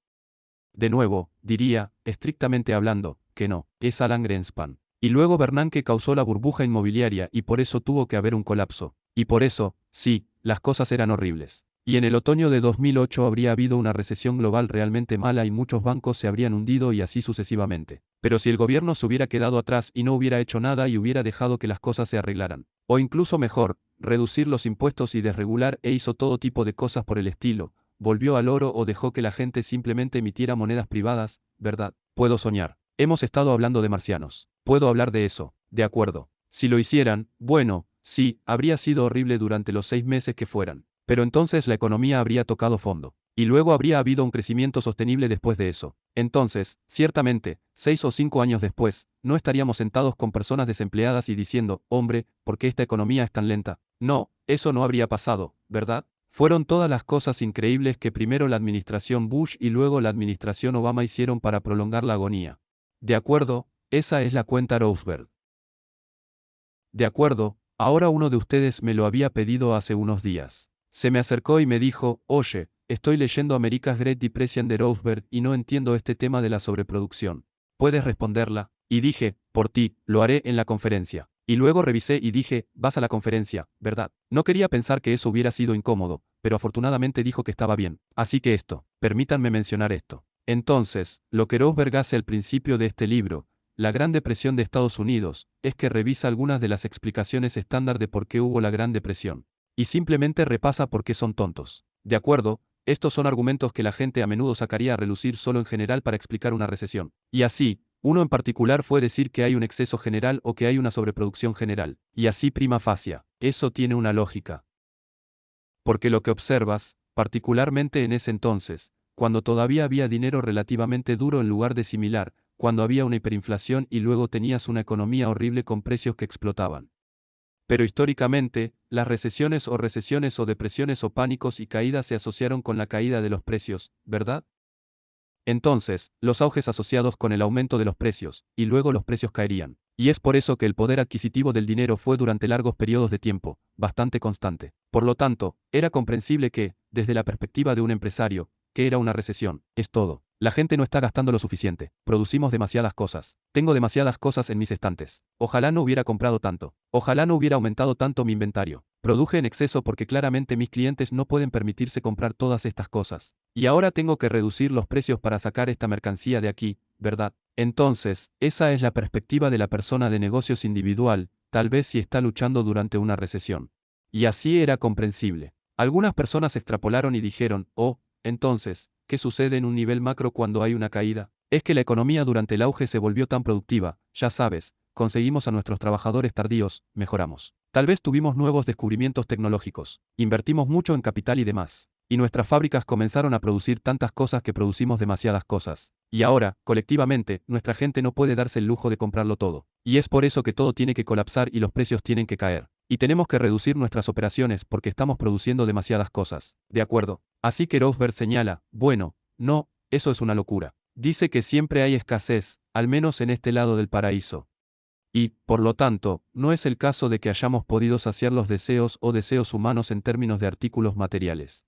[SPEAKER 1] De nuevo, diría, estrictamente hablando, que no, es Alan Greenspan. Y luego Bernanke causó la burbuja inmobiliaria y por eso tuvo que haber un colapso. Y por eso, sí, las cosas eran horribles. Y en el otoño de 2008 habría habido una recesión global realmente mala y muchos bancos se habrían hundido y así sucesivamente. Pero si el gobierno se hubiera quedado atrás y no hubiera hecho nada y hubiera dejado que las cosas se arreglaran, o incluso mejor, reducir los impuestos y desregular e hizo todo tipo de cosas por el estilo, volvió al oro o dejó que la gente simplemente emitiera monedas privadas, ¿verdad? Puedo soñar. Hemos estado hablando de marcianos. Puedo hablar de eso, de acuerdo. Si lo hicieran, bueno, sí, habría sido horrible durante los 6 meses que fueran. Pero entonces la economía habría tocado fondo. Y luego habría habido un crecimiento sostenible después de eso. Entonces, ciertamente, 6 o 5 años después, no estaríamos sentados con personas desempleadas y diciendo, hombre, ¿por qué esta economía es tan lenta? No, eso no habría pasado, ¿verdad? Fueron todas las cosas increíbles que primero la administración Bush y luego la administración Obama hicieron para prolongar la agonía. De acuerdo, esa es la cuenta Rothbard. De acuerdo, ahora uno de ustedes me lo había pedido hace unos días. Se me acercó y me dijo, oye, estoy leyendo America's Great Depression de Rothbard y no entiendo este tema de la sobreproducción. ¿Puedes responderla? Y dije, por ti, lo haré en la conferencia. Y luego revisé y dije, vas a la conferencia, ¿verdad? No quería pensar que eso hubiera sido incómodo, pero afortunadamente dijo que estaba bien. Así que permítanme mencionar esto. Entonces, lo que Rothbard hace al principio de este libro, La Gran Depresión de Estados Unidos, es que revisa algunas de las explicaciones estándar de por qué hubo la Gran Depresión. Y simplemente repasa por qué son tontos. De acuerdo, Estos son argumentos que la gente a menudo sacaría a relucir solo en general para explicar una recesión. Y así, uno en particular fue decir que hay un exceso general o que hay una sobreproducción general. Y así prima facie. Eso tiene una lógica. Porque lo que observas, particularmente en ese entonces, cuando todavía había dinero relativamente duro en lugar de similar, cuando había una hiperinflación y luego tenías una economía horrible con precios que explotaban. Pero históricamente, las recesiones o depresiones o pánicos y caídas se asociaron con la caída de los precios, ¿verdad? Entonces, los auges asociados con el aumento de los precios, y luego los precios caerían. Y es por eso que el poder adquisitivo del dinero fue durante largos periodos de tiempo, bastante constante. Por lo tanto, era comprensible que, desde la perspectiva de un empresario, que era una recesión, es todo. La gente no está gastando lo suficiente. Producimos demasiadas cosas. Tengo demasiadas cosas en mis estantes. Ojalá no hubiera comprado tanto. Ojalá no hubiera aumentado tanto mi inventario. Produje en exceso porque claramente mis clientes no pueden permitirse comprar todas estas cosas. Y ahora tengo que reducir los precios para sacar esta mercancía de aquí, ¿verdad? Entonces, esa es la perspectiva de la persona de negocios individual, tal vez si está luchando durante una recesión. Y así era comprensible. Algunas personas extrapolaron y dijeron, oh, entonces, ¿qué sucede en un nivel macro cuando hay una caída? Es que la economía durante el auge se volvió tan productiva, ya sabes, conseguimos a nuestros trabajadores tardíos, mejoramos. Tal vez tuvimos nuevos descubrimientos tecnológicos, invertimos mucho en capital y demás. Y nuestras fábricas comenzaron a producir tantas cosas que producimos demasiadas cosas. Y ahora, colectivamente, nuestra gente no puede darse el lujo de comprarlo todo. Y es por eso que todo tiene que colapsar y los precios tienen que caer. Y tenemos que reducir nuestras operaciones porque estamos produciendo demasiadas cosas. ¿De acuerdo? Así que Roosevelt señala, bueno, no, eso es una locura. Dice que siempre hay escasez, al menos en este lado del paraíso. Y, por lo tanto, no es el caso de que hayamos podido saciar los deseos o deseos humanos en términos de artículos materiales.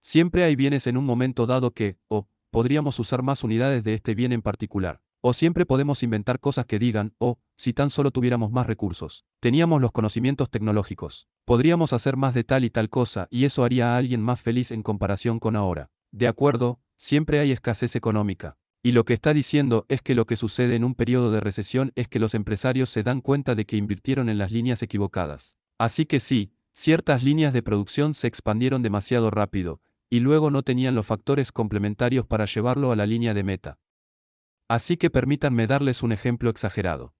[SPEAKER 1] Siempre hay bienes en un momento dado que, o, podríamos usar más unidades de este bien en particular. O siempre podemos inventar cosas que digan, oh, si tan solo tuviéramos más recursos. Teníamos los conocimientos tecnológicos. Podríamos hacer más de tal y tal cosa y eso haría a alguien más feliz en comparación con ahora. De acuerdo, siempre hay escasez económica. Y lo que está diciendo es que lo que sucede en un periodo de recesión es que los empresarios se dan cuenta de que invirtieron en las líneas equivocadas. Así que sí, ciertas líneas de producción se expandieron demasiado rápido, y luego no tenían los factores complementarios para llevarlo a la línea de meta. Así que permítanme darles un ejemplo exagerado.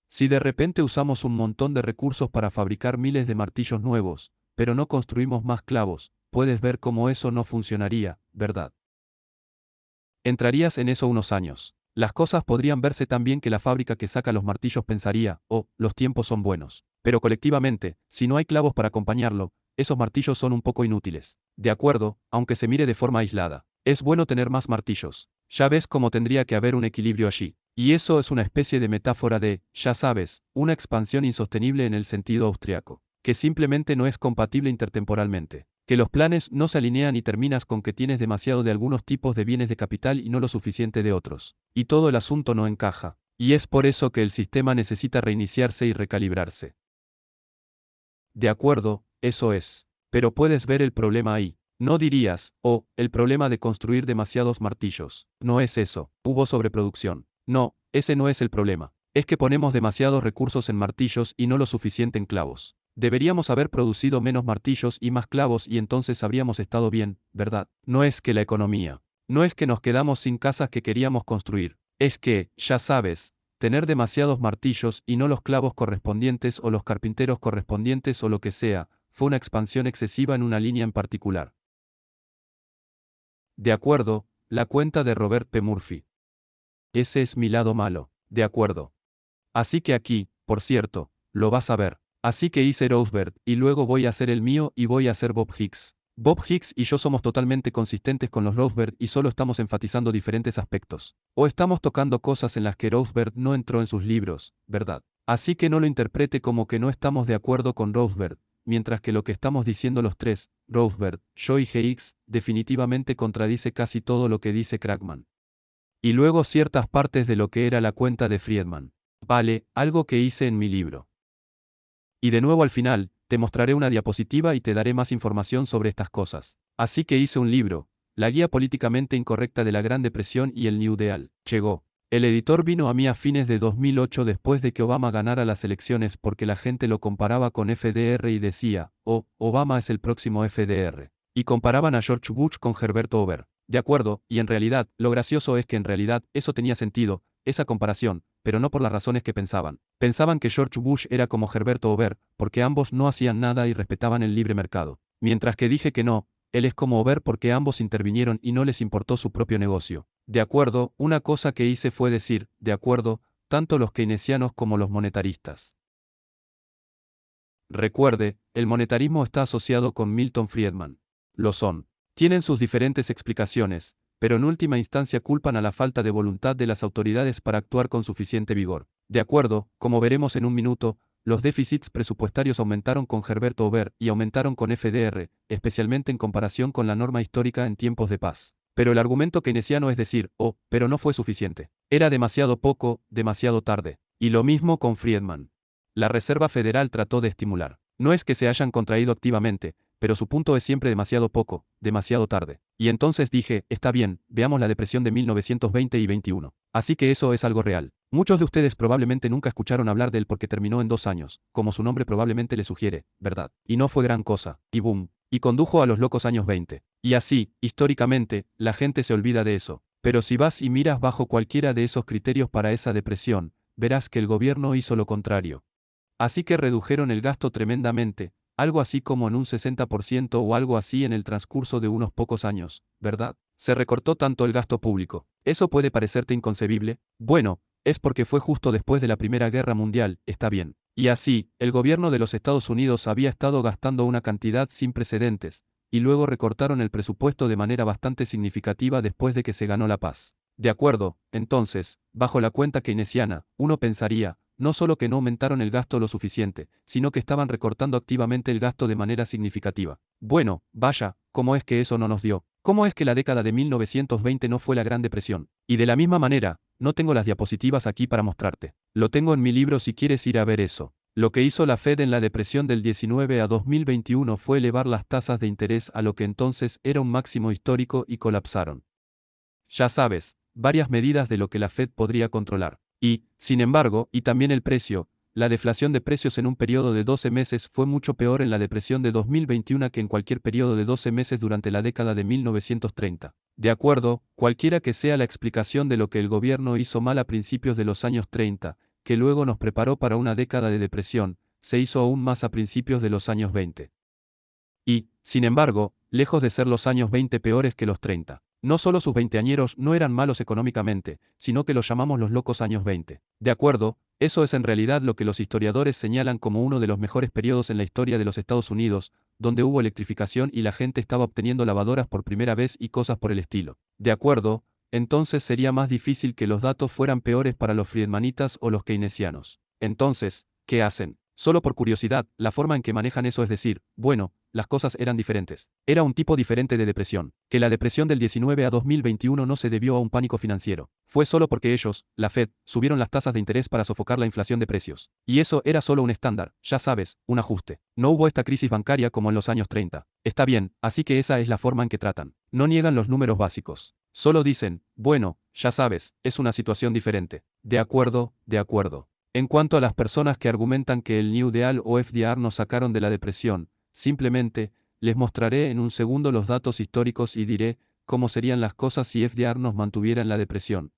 [SPEAKER 1] Si de repente usamos un montón de recursos para fabricar miles de martillos nuevos, pero no construimos más clavos, puedes ver cómo eso no funcionaría, ¿verdad? Entrarías en eso unos años. Las cosas podrían verse tan bien que la fábrica que saca los martillos pensaría, oh, los tiempos son buenos. Pero colectivamente, si no hay clavos para acompañarlo, esos martillos son un poco inútiles. De acuerdo, aunque se mire de forma aislada. Es bueno tener más martillos. Ya ves cómo tendría que haber un equilibrio allí. Y eso es una especie de metáfora de, ya sabes, una expansión insostenible en el sentido austriaco, que simplemente no es compatible intertemporalmente. Que los planes no se alinean y terminas con que tienes demasiado de algunos tipos de bienes de capital y no lo suficiente de otros. Y todo el asunto no encaja. Y es por eso que el sistema necesita reiniciarse y recalibrarse. De acuerdo, eso es. Pero puedes ver el problema ahí. No dirías, oh, el problema de construir demasiados martillos. No es eso. Hubo sobreproducción. No, ese no es el problema. Es que ponemos demasiados recursos en martillos y no lo suficiente en clavos. Deberíamos haber producido menos martillos y más clavos y entonces habríamos estado bien, ¿verdad? No es que la economía. No es que nos quedamos sin casas que queríamos construir. Es que, ya sabes, tener demasiados martillos y no los clavos correspondientes o los carpinteros correspondientes o lo que sea, fue una expansión excesiva en una línea en particular. De acuerdo, la cuenta de Robert P. Murphy. Ese es mi lado malo. De acuerdo. Así que aquí, por cierto, lo vas a ver. Así que hice Roosevelt, y luego voy a hacer el mío y voy a hacer Bob Hicks. Bob Hicks y yo somos totalmente consistentes con los Roosevelt y solo estamos enfatizando diferentes aspectos. O estamos tocando cosas en las que Roosevelt no entró en sus libros, ¿verdad? Así que no lo interprete como que no estamos de acuerdo con Roosevelt, mientras que lo que estamos diciendo los tres, Roosevelt, yo y Hicks, definitivamente contradice casi todo lo que dice Krugman. Y luego ciertas partes de lo que era la cuenta de Friedman. Vale, algo que hice en mi libro. Y de nuevo al final, te mostraré una diapositiva y te daré más información sobre estas cosas. Así que hice un libro, La guía políticamente incorrecta de la Gran Depresión y el New Deal. Llegó. El editor vino a mí a fines de 2008 después de que Obama ganara las elecciones porque la gente lo comparaba con FDR y decía, oh, Obama es el próximo FDR. Y comparaban a George Bush con Herberto Hoover. De acuerdo, y en realidad, lo gracioso es que en realidad eso tenía sentido, esa comparación, pero no por las razones que pensaban. Pensaban que George Bush era como Herberto Hoover, porque ambos no hacían nada y respetaban el libre mercado. Mientras que dije que no, él es como Hoover porque ambos intervinieron y no les importó su propio negocio. De acuerdo, una cosa que hice fue decir, de acuerdo, tanto los keynesianos como los monetaristas. Recuerde, el monetarismo está asociado con Milton Friedman. Lo son. Tienen sus diferentes explicaciones, pero en última instancia culpan a la falta de voluntad de las autoridades para actuar con suficiente vigor. De acuerdo, como veremos en un minuto, los déficits presupuestarios aumentaron con Herberto Hoover y aumentaron con FDR, especialmente en comparación con la norma histórica en tiempos de paz. Pero el argumento keynesiano es decir, oh, pero no fue suficiente. Era demasiado poco, demasiado tarde. Y lo mismo con Friedman. La Reserva Federal trató de estimular. No es que se hayan contraído activamente, pero su punto es siempre demasiado poco, demasiado tarde. Y entonces dije, está bien, veamos la depresión de 1920 y 21. Así que eso es algo real. Muchos de ustedes probablemente nunca escucharon hablar de él porque terminó en 2 años, como su nombre probablemente le sugiere, ¿verdad? Y no fue gran cosa, y boom, y condujo a los locos años 20. Y así, históricamente, la gente se olvida de eso. Pero si vas y miras bajo cualquiera de esos criterios para esa depresión, verás que el gobierno hizo lo contrario. Así que redujeron el gasto tremendamente, algo así como en un 60% o algo así en el transcurso de unos pocos años, ¿verdad? Se recortó tanto el gasto público. ¿Eso puede parecerte inconcebible? Bueno, es porque fue justo después de la Primera Guerra Mundial, está bien. Y así, el gobierno de los Estados Unidos había estado gastando una cantidad sin precedentes, y luego recortaron el presupuesto de manera bastante significativa después de que se ganó la paz. De acuerdo, entonces, bajo la cuenta keynesiana, uno pensaría, no solo que no aumentaron el gasto lo suficiente, sino que estaban recortando activamente el gasto de manera significativa. Bueno, vaya, ¿cómo es que eso no nos dio? ¿Cómo es que la década de 1920 no fue la Gran Depresión? Y de la misma manera, no tengo las diapositivas aquí para mostrarte. Lo tengo en mi libro si quieres ir a ver eso. Lo que hizo la Fed en la depresión del 19 a 2021 fue elevar las tasas de interés a lo que entonces era un máximo histórico y colapsaron. Ya sabes, varias medidas de lo que la Fed podría controlar. Y, sin embargo, y también el precio, la deflación de precios en un periodo de 12 meses fue mucho peor en la depresión de 2021 que en cualquier periodo de 12 meses durante la década de 1930. De acuerdo, cualquiera que sea la explicación de lo que el gobierno hizo mal a principios de los años 30, que luego nos preparó para una década de depresión, se hizo aún más a principios de los años 20. Y, sin embargo, lejos de ser los años 20 peores que los 30. No solo sus veinteañeros no eran malos económicamente, sino que los llamamos los locos años 20. De acuerdo, eso es en realidad lo que los historiadores señalan como uno de los mejores periodos en la historia de los Estados Unidos, donde hubo electrificación y la gente estaba obteniendo lavadoras por primera vez y cosas por el estilo. De acuerdo, entonces sería más difícil que los datos fueran peores para los friedmanitas o los keynesianos. Entonces, ¿qué hacen? Solo por curiosidad, la forma en que manejan eso es decir, bueno, las cosas eran diferentes. Era un tipo diferente de depresión. Que la depresión del 19 a 2021 no se debió a un pánico financiero. Fue solo porque ellos, la Fed, subieron las tasas de interés para sofocar la inflación de precios. Y eso era solo un estándar, ya sabes, un ajuste. No hubo esta crisis bancaria como en los años 30. Está bien, así que esa es la forma en que tratan. No niegan los números básicos. Solo dicen, bueno, ya sabes, es una situación diferente. De acuerdo, de acuerdo. En cuanto a las personas que argumentan que el New Deal o FDR nos sacaron de la depresión, simplemente, les mostraré en un segundo los datos históricos y diré cómo serían las cosas si FDR nos mantuviera en la depresión.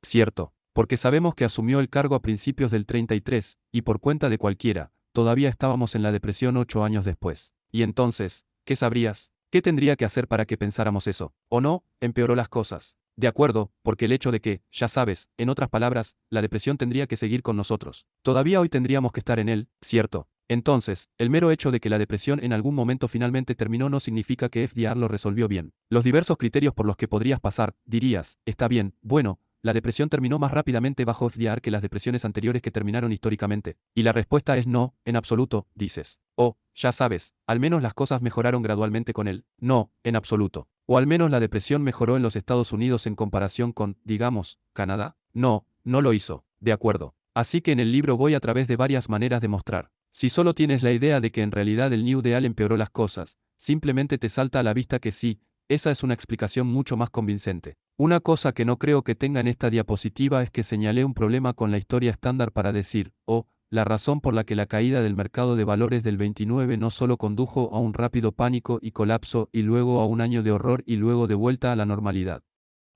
[SPEAKER 1] Cierto, porque sabemos que asumió el cargo a principios del 33, y por cuenta de cualquiera, todavía estábamos en la depresión 8 años después. Y entonces, ¿qué sabrías? ¿Qué tendría que hacer para que pensáramos eso? ¿O no? Empeoró las cosas. De acuerdo, porque el hecho de que, ya sabes, en otras palabras, la depresión tendría que seguir con nosotros. Todavía hoy tendríamos que estar en él, ¿cierto? Entonces, el mero hecho de que la depresión en algún momento finalmente terminó no significa que FDR lo resolvió bien. Los diversos criterios por los que podrías pasar, dirías, está bien, bueno, la depresión terminó más rápidamente bajo FDR que las depresiones anteriores que terminaron históricamente. Y la respuesta es no, en absoluto, dices. O, ya sabes, al menos las cosas mejoraron gradualmente con él. No, en absoluto. O al menos la depresión mejoró en los Estados Unidos en comparación con, digamos, Canadá. No, no lo hizo. De acuerdo. Así que en el libro voy a través de varias maneras de mostrar. Si solo tienes la idea de que en realidad el New Deal empeoró las cosas, simplemente te salta a la vista que sí, esa es una explicación mucho más convincente. Una cosa que no creo que tenga en esta diapositiva es que señalé un problema con la historia estándar para decir, oh, la razón por la que la caída del mercado de valores del 29 no solo condujo a un rápido pánico y colapso y luego a un año de horror y luego de vuelta a la normalidad.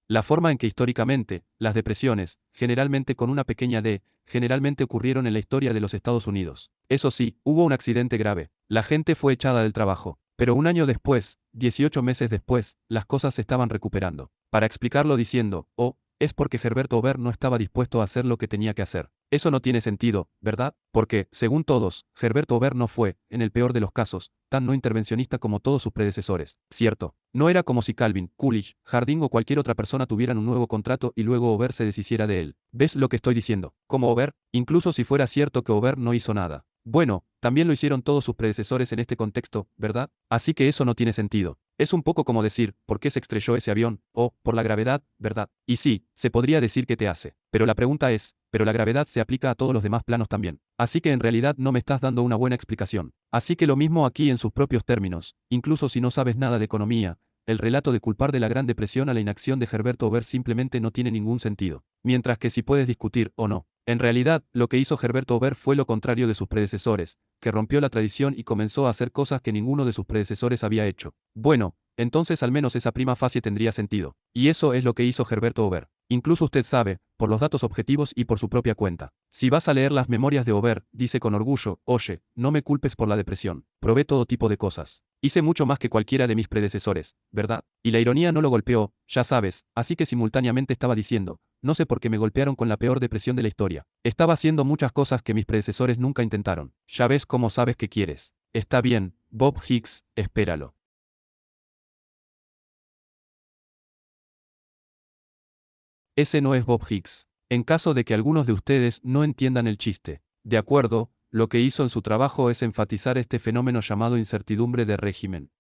[SPEAKER 1] La forma en que históricamente, las depresiones, generalmente con una pequeña d, generalmente ocurrieron en la historia de los Estados Unidos. Eso sí, hubo un accidente grave. La gente fue echada del trabajo. Pero un año después, 18 meses después, las cosas se estaban recuperando. Para explicarlo diciendo, oh, es porque Herbert Hoover no estaba dispuesto a hacer lo que tenía que hacer. Eso no tiene sentido, ¿verdad? Porque, según todos, Herbert Hoover no fue, en el peor de los casos, tan no intervencionista como todos sus predecesores. Cierto. No era como si Calvin, Coolidge, Harding o cualquier otra persona tuvieran un nuevo contrato y luego Hoover se deshiciera de él. ¿Ves lo que estoy diciendo? Como Hoover, incluso si fuera cierto que Hoover no hizo nada. Bueno, también lo hicieron todos sus predecesores en este contexto, ¿verdad? Así que eso no tiene sentido. Es un poco como decir, ¿por qué se estrelló ese avión? O, por la gravedad, ¿verdad? Y sí, se podría decir que te hace. Pero la pregunta es, pero la gravedad se aplica a todos los demás planos también. Así que en realidad no me estás dando una buena explicación. Así que lo mismo aquí en sus propios términos, incluso si no sabes nada de economía, el relato de culpar de la Gran Depresión a la inacción de Herbert Hoover simplemente no tiene ningún sentido. Mientras que si puedes discutir o no. En realidad, lo que hizo Herbert Hoover fue lo contrario de sus predecesores, que rompió la tradición y comenzó a hacer cosas que ninguno de sus predecesores había hecho. Bueno, entonces al menos esa prima facie tendría sentido. Y eso es lo que hizo Herbert Hoover. Incluso usted sabe, por los datos objetivos y por su propia cuenta. Si vas a leer las memorias de Hoover, dice con orgullo, oye, no me culpes por la depresión. Probé todo tipo de cosas. Hice mucho más que cualquiera de mis predecesores, ¿verdad? Y la ironía no lo golpeó, ya sabes, así que simultáneamente estaba diciendo, no sé por qué me golpearon con la peor depresión de la historia. Estaba haciendo muchas cosas que mis predecesores nunca intentaron. Ya ves cómo sabes que quieres. Está bien, Bob Hicks, espéralo. Ese no es Bob Hicks. En caso de que algunos de ustedes no entiendan el chiste. De acuerdo, lo que hizo en su trabajo es enfatizar este fenómeno llamado incertidumbre de régimen.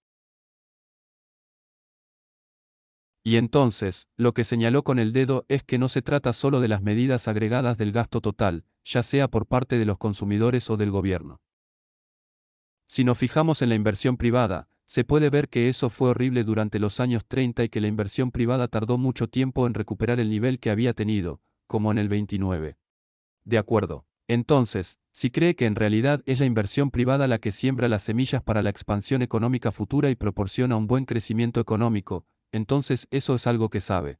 [SPEAKER 1] Y entonces, lo que señaló con el dedo es que no se trata solo de las medidas agregadas del gasto total, ya sea por parte de los consumidores o del gobierno. Si nos fijamos en la inversión privada, se puede ver que eso fue horrible durante los años 30 y que la inversión privada tardó mucho tiempo en recuperar el nivel que había tenido, como en el 29. De acuerdo. Entonces, si cree que en realidad es la inversión privada la que siembra las semillas para la expansión económica futura y proporciona un buen crecimiento económico, entonces eso es algo que sabe.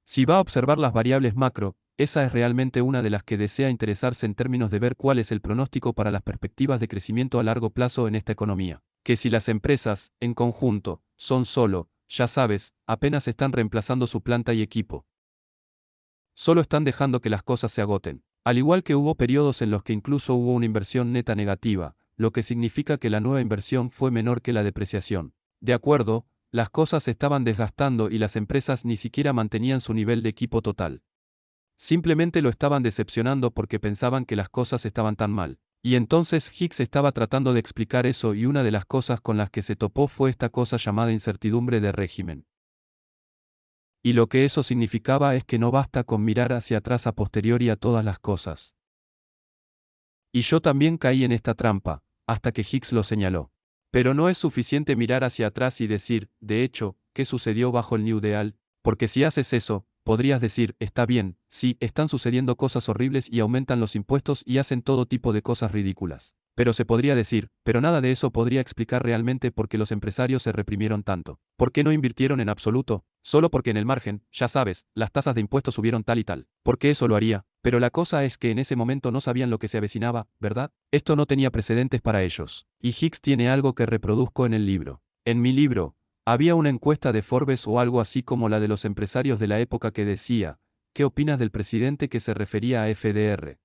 [SPEAKER 1] Si va a observar las variables macro, esa es realmente una de las que desea interesarse en términos de ver cuál es el pronóstico para las perspectivas de crecimiento a largo plazo en esta economía. Que si las empresas, en conjunto, son solo, ya sabes, apenas están reemplazando su planta y equipo. Solo están dejando que las cosas se agoten. Al igual que hubo periodos en los que incluso hubo una inversión neta negativa, lo que significa que la nueva inversión fue menor que la depreciación. De acuerdo, las cosas se estaban desgastando y las empresas ni siquiera mantenían su nivel de equipo total. Simplemente lo estaban decepcionando porque pensaban que las cosas estaban tan mal. Y entonces Hicks estaba tratando de explicar eso y una de las cosas con las que se topó fue esta cosa llamada incertidumbre de régimen. Y lo que eso significaba es que no basta con mirar hacia atrás a posteriori a todas las cosas. Y yo también caí en esta trampa, hasta que Hicks lo señaló. Pero no es suficiente mirar hacia atrás y decir, de hecho, ¿qué sucedió bajo el New Deal? Porque si haces eso, podrías decir, está bien, sí, están sucediendo cosas horribles y aumentan los impuestos y hacen todo tipo de cosas ridículas. Pero se podría decir, pero nada de eso podría explicar realmente por qué los empresarios se reprimieron tanto. ¿Por qué no invirtieron en absoluto? Solo porque en el margen, ya sabes, las tasas de impuestos subieron tal y tal. ¿Por qué eso lo haría? Pero la cosa es que en ese momento no sabían lo que se avecinaba, ¿verdad? Esto no tenía precedentes para ellos. Y Hicks tiene algo que reproduzco en el libro. En mi libro, había una encuesta de Forbes o algo así como la de los empresarios de la época que decía, ¿qué opinas del presidente que se refería a FDR?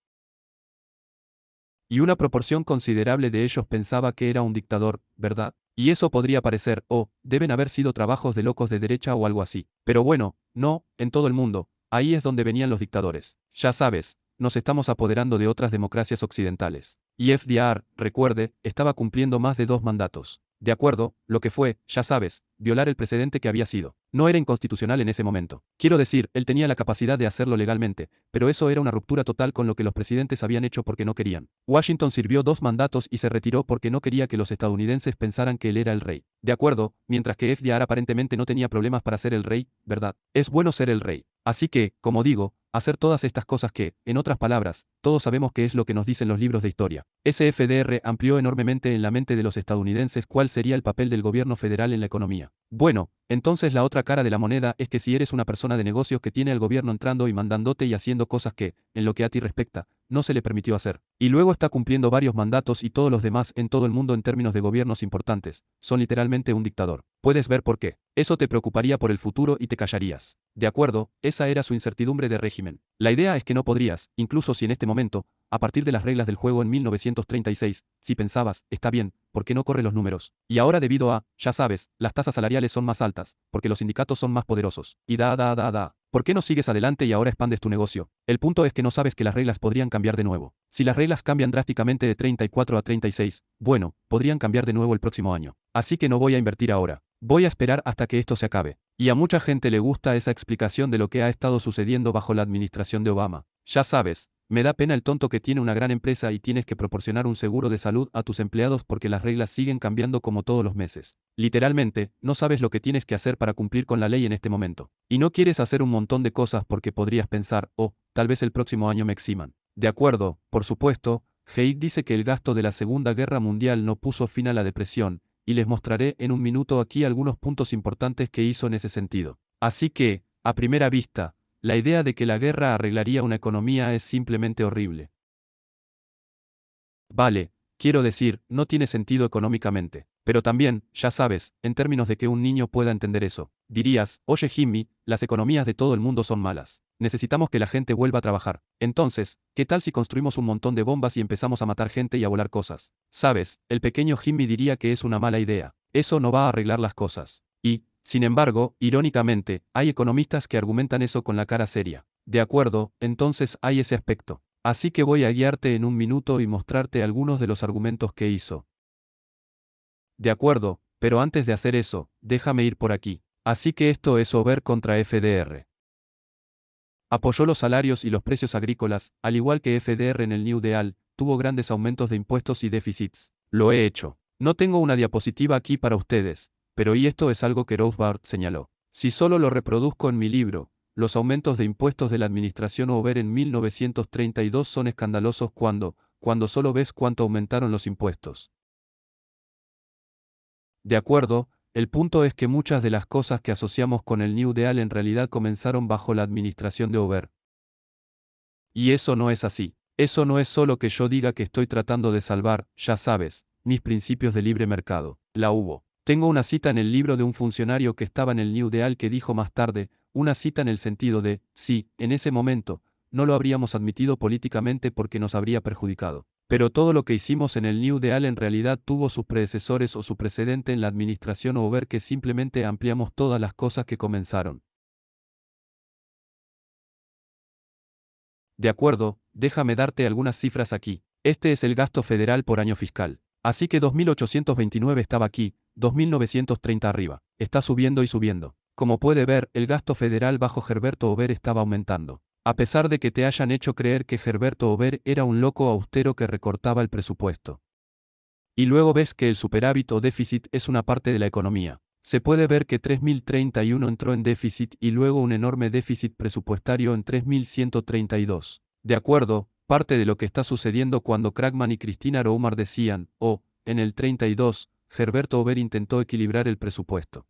[SPEAKER 1] Y una proporción considerable de ellos pensaba que era un dictador, ¿verdad? Y eso podría parecer, oh, deben haber sido trabajos de locos de derecha o algo así. Pero bueno, no, en todo el mundo, ahí es donde venían los dictadores. Ya sabes, nos estamos apoderando de otras democracias occidentales. Y FDR, recuerde, estaba cumpliendo más de 2 mandatos. De acuerdo, lo que fue, ya sabes, violar el precedente que había sido. No era inconstitucional en ese momento. Quiero decir, él tenía la capacidad de hacerlo legalmente, pero eso era una ruptura total con lo que los presidentes habían hecho porque no querían. Washington sirvió 2 mandatos y se retiró porque no quería que los estadounidenses pensaran que él era el rey. De acuerdo, mientras que FDR aparentemente no tenía problemas para ser el rey, ¿verdad? Es bueno ser el rey. Así que, como digo, hacer todas estas cosas que, en otras palabras, todos sabemos que es lo que nos dicen los libros de historia. Ese FDR amplió enormemente en la mente de los estadounidenses cuál sería el papel del gobierno federal en la economía. Bueno, entonces la otra cara de la moneda es que si eres una persona de negocios que tiene al gobierno entrando y mandándote y haciendo cosas que, en lo que a ti respecta, no se le permitió hacer, y luego está cumpliendo varios mandatos y todos los demás en todo el mundo en términos de gobiernos importantes, son literalmente un dictador. Puedes ver por qué. Eso te preocuparía por el futuro y te callarías. De acuerdo, esa era su incertidumbre de régimen. La idea es que no podrías, incluso si en este momento, a partir de las reglas del juego en 1936, si pensabas, está bien, ¿por qué no corre los números? Y ahora debido a, ya sabes, las tasas salariales son más altas, porque los sindicatos son más poderosos. Y ¿por qué no sigues adelante y ahora expandes tu negocio? El punto es que no sabes que las reglas podrían cambiar de nuevo. Si las reglas cambian drásticamente de 34 a 36, bueno, podrían cambiar de nuevo el próximo año. Así que no voy a invertir ahora. Voy a esperar hasta que esto se acabe. Y a mucha gente le gusta esa explicación de lo que ha estado sucediendo bajo la administración de Obama. Ya sabes, me da pena el tonto que tiene una gran empresa y tienes que proporcionar un seguro de salud a tus empleados porque las reglas siguen cambiando como todos los meses. Literalmente, no sabes lo que tienes que hacer para cumplir con la ley en este momento. Y no quieres hacer un montón de cosas porque podrías pensar, oh, tal vez el próximo año me eximan. De acuerdo, por supuesto, Haig dice que el gasto de la Segunda Guerra Mundial no puso fin a la depresión, y les mostraré en un minuto aquí algunos puntos importantes que hizo en ese sentido. Así que, a primera vista, la idea de que la guerra arreglaría una economía es simplemente horrible. Vale, quiero decir, no tiene sentido económicamente. Pero también, ya sabes, en términos de que un niño pueda entender eso. Dirías, oye Jimmy, las economías de todo el mundo son malas. Necesitamos que la gente vuelva a trabajar. Entonces, ¿qué tal si construimos un montón de bombas y empezamos a matar gente y a volar cosas? Sabes, el pequeño Jimmy diría que es una mala idea. Eso no va a arreglar las cosas. Y, sin embargo, irónicamente, hay economistas que argumentan eso con la cara seria. De acuerdo, entonces hay ese aspecto. Así que voy a guiarte en un minuto y mostrarte algunos de los argumentos que hizo. De acuerdo, pero antes de hacer eso, déjame ir por aquí. Así que esto es Over contra FDR. Apoyó los salarios y los precios agrícolas, al igual que FDR en el New Deal, tuvo grandes aumentos de impuestos y déficits. Lo he hecho. No tengo una diapositiva aquí para ustedes, pero y esto es algo que Rothbard señaló. Si solo lo reproduzco en mi libro, los aumentos de impuestos de la administración Over en 1932 son escandalosos cuando solo ves cuánto aumentaron los impuestos. De acuerdo, el punto es que muchas de las cosas que asociamos con el New Deal en realidad comenzaron bajo la administración de Over. Y eso no es así. Eso no es solo que yo diga que estoy tratando de salvar, ya sabes, mis principios de libre mercado. La hubo. Tengo una cita en el libro de un funcionario que estaba en el New Deal que dijo más tarde, una cita en el sentido de, sí, en ese momento, no lo habríamos admitido políticamente porque nos habría perjudicado. Pero todo lo que hicimos en el New Deal en realidad tuvo sus predecesores o su precedente en la administración Over que simplemente ampliamos todas las cosas que comenzaron. De acuerdo, déjame darte algunas cifras aquí. Este es el gasto federal por año fiscal. Así que 2829 estaba aquí, 2930 arriba. Está subiendo y subiendo. Como puede ver, el gasto federal bajo Herberto Over estaba aumentando. A pesar de que te hayan hecho creer que Herberto Over era un loco austero que recortaba el presupuesto. Y luego ves que el superávit o déficit es una parte de la economía. Se puede ver que 3031 entró en déficit y luego un enorme déficit presupuestario en 3132. De acuerdo, parte de lo que está sucediendo cuando Krugman y Christina Roumar decían, en el 32, Herberto Over intentó equilibrar el presupuesto.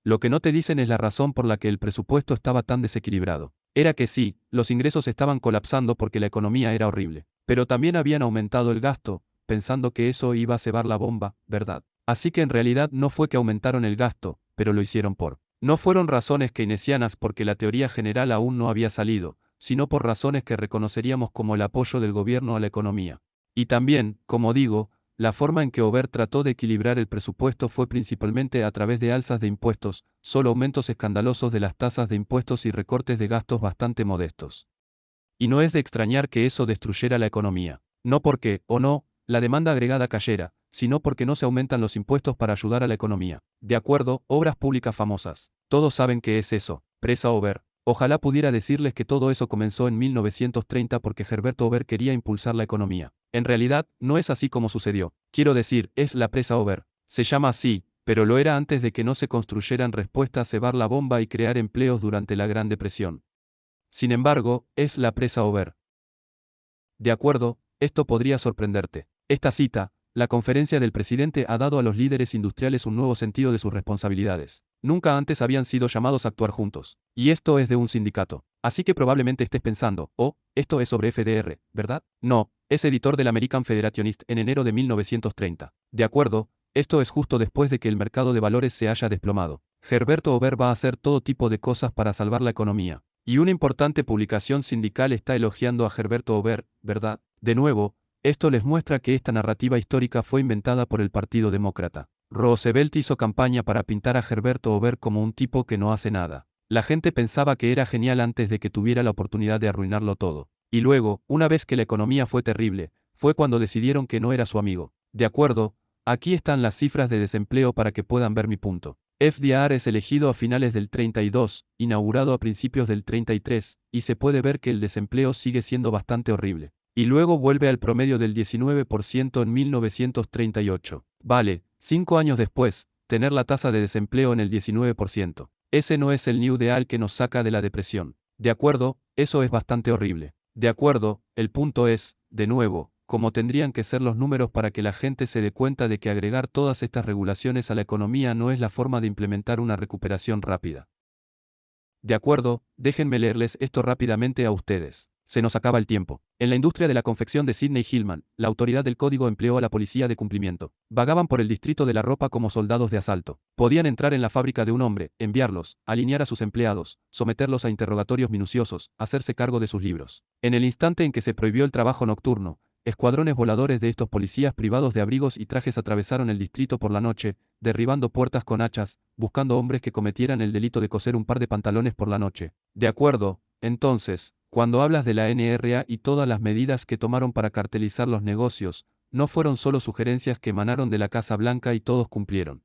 [SPEAKER 1] Lo que no te dicen es la razón por la que el presupuesto estaba tan desequilibrado. Era que sí, los ingresos estaban colapsando porque la economía era horrible. Pero también habían aumentado el gasto, pensando que eso iba a cebar la bomba, ¿verdad? Así que en realidad no fue que aumentaron el gasto, pero lo hicieron por. No fueron razones keynesianas porque la teoría general aún no había salido, sino por razones que reconoceríamos como el apoyo del gobierno a la economía. Y también, como digo, la forma en que Over trató de equilibrar el presupuesto fue principalmente a través de alzas de impuestos, solo aumentos escandalosos de las tasas de impuestos y recortes de gastos bastante modestos. Y no es de extrañar que eso destruyera la economía. No porque, o no, la demanda agregada cayera, sino porque no se aumentan los impuestos para ayudar a la economía. De acuerdo, obras públicas famosas. Todos saben qué es eso, presa Over. Ojalá pudiera decirles que todo eso comenzó en 1930 porque Herberto Over quería impulsar la economía. En realidad, no es así como sucedió. Quiero decir, es la presa Over. Se llama así, pero lo era antes de que no se construyeran respuestas a cebar la bomba y crear empleos durante la Gran Depresión. Sin embargo, es la presa over. De acuerdo, esto podría sorprenderte. Esta cita, la conferencia del presidente ha dado a los líderes industriales un nuevo sentido de sus responsabilidades. Nunca antes habían sido llamados a actuar juntos. Y esto es de un sindicato. Así que probablemente estés pensando, oh, esto es sobre FDR, ¿verdad? No, es editor del American Federationist en enero de 1930. De acuerdo, esto es justo después de que el mercado de valores se haya desplomado. Herberto Hoover va a hacer todo tipo de cosas para salvar la economía. Y una importante publicación sindical está elogiando a Herberto Hoover, ¿verdad? De nuevo, esto les muestra que esta narrativa histórica fue inventada por el Partido Demócrata. Roosevelt hizo campaña para pintar a Herberto Hoover como un tipo que no hace nada. La gente pensaba que era genial antes de que tuviera la oportunidad de arruinarlo todo. Y luego, una vez que la economía fue terrible, fue cuando decidieron que no era su amigo. De acuerdo, aquí están las cifras de desempleo para que puedan ver mi punto. FDR es elegido a finales del 32, inaugurado a principios del 33, y se puede ver que el desempleo sigue siendo bastante horrible. Y luego vuelve al promedio del 19% en 1938. Vale, 5 años después, tener la tasa de desempleo en el 19%. Ese no es el new deal que nos saca de la depresión. De acuerdo, eso es bastante horrible. De acuerdo, el punto es, de nuevo, cómo tendrían que ser los números para que la gente se dé cuenta de que agregar todas estas regulaciones a la economía no es la forma de implementar una recuperación rápida. De acuerdo, déjenme leerles esto rápidamente a ustedes. Se nos acaba el tiempo. En la industria de la confección de Sidney Hillman, la autoridad del código empleó a la policía de cumplimiento. Vagaban por el distrito de la ropa como soldados de asalto. Podían entrar en la fábrica de un hombre, enviarlos, alinear a sus empleados, someterlos a interrogatorios minuciosos, hacerse cargo de sus libros. En el instante en que se prohibió el trabajo nocturno, escuadrones voladores de estos policías privados de abrigos y trajes atravesaron el distrito por la noche, derribando puertas con hachas, buscando hombres que cometieran el delito de coser un par de pantalones por la noche. De acuerdo, entonces, cuando hablas de la NRA y todas las medidas que tomaron para cartelizar los negocios, no fueron solo sugerencias que emanaron de la Casa Blanca y todos cumplieron.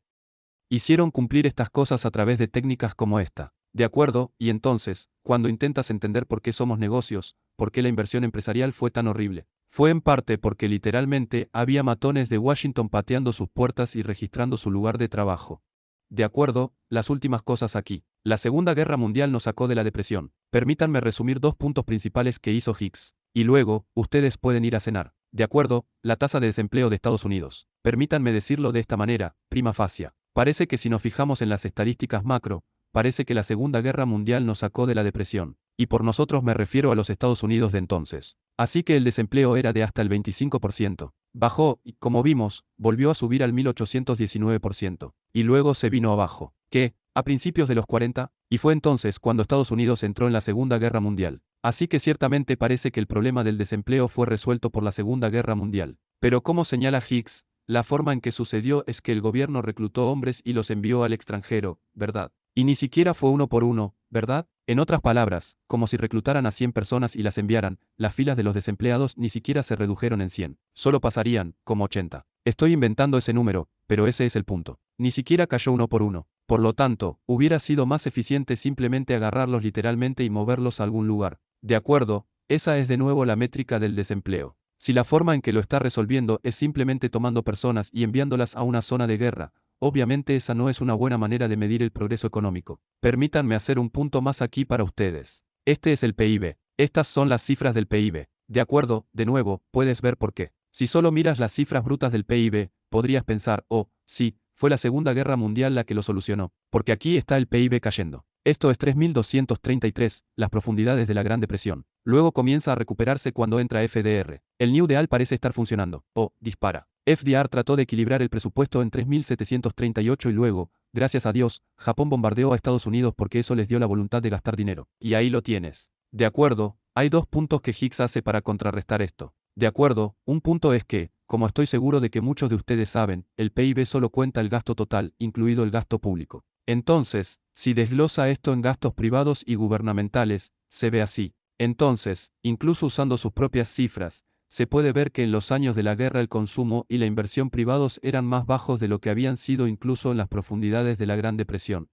[SPEAKER 1] Hicieron cumplir estas cosas a través de técnicas como esta. De acuerdo, y entonces, cuando intentas entender por qué somos negocios, por qué la inversión empresarial fue tan horrible, fue en parte porque literalmente había matones de Washington pateando sus puertas y registrando su lugar de trabajo. De acuerdo, las últimas cosas aquí. La Segunda Guerra Mundial nos sacó de la depresión. Permítanme resumir 2 puntos principales que hizo Hicks. Y luego, ustedes pueden ir a cenar. De acuerdo, la tasa de desempleo de Estados Unidos. Permítanme decirlo de esta manera, prima facie. Parece que si nos fijamos en las estadísticas macro, parece que la Segunda Guerra Mundial nos sacó de la depresión. Y por nosotros me refiero a los Estados Unidos de entonces. Así que el desempleo era de hasta el 25%. Bajó y, como vimos, volvió a subir al 1819%. Y luego se vino abajo. ¿Qué? A principios de los 40, y fue entonces cuando Estados Unidos entró en la Segunda Guerra Mundial. Así que ciertamente parece que el problema del desempleo fue resuelto por la Segunda Guerra Mundial. Pero como señala Hicks, la forma en que sucedió es que el gobierno reclutó hombres y los envió al extranjero, ¿verdad? Y ni siquiera fue uno por uno, ¿verdad? En otras palabras, como si reclutaran a 100 personas y las enviaran, las filas de los desempleados ni siquiera se redujeron en 100. Solo pasarían, como 80. Estoy inventando ese número, pero ese es el punto. Ni siquiera cayó uno por uno. Por lo tanto, hubiera sido más eficiente simplemente agarrarlos literalmente y moverlos a algún lugar. De acuerdo, esa es de nuevo la métrica del desempleo. Si la forma en que lo está resolviendo es simplemente tomando personas y enviándolas a una zona de guerra, obviamente esa no es una buena manera de medir el progreso económico. Permítanme hacer un punto más aquí para ustedes. Este es el PIB. Estas son las cifras del PIB. De acuerdo, de nuevo, puedes ver por qué. Si solo miras las cifras brutas del PIB, podrías pensar, oh, sí, fue la Segunda Guerra Mundial la que lo solucionó, porque aquí está el PIB cayendo. Esto es 3233, las profundidades de la Gran Depresión. Luego comienza a recuperarse cuando entra FDR. El New Deal parece estar funcionando. Oh, dispara. FDR trató de equilibrar el presupuesto en 3738 y luego, gracias a Dios, Japón bombardeó a Estados Unidos porque eso les dio la voluntad de gastar dinero. Y ahí lo tienes. De acuerdo, hay 2 puntos que Hicks hace para contrarrestar esto. De acuerdo, un punto es que, como estoy seguro de que muchos de ustedes saben, el PIB solo cuenta el gasto total, incluido el gasto público. Entonces, si desglosa esto en gastos privados y gubernamentales, se ve así. Entonces, incluso usando sus propias cifras, se puede ver que en los años de la guerra el consumo y la inversión privados eran más bajos de lo que habían sido incluso en las profundidades de la Gran Depresión.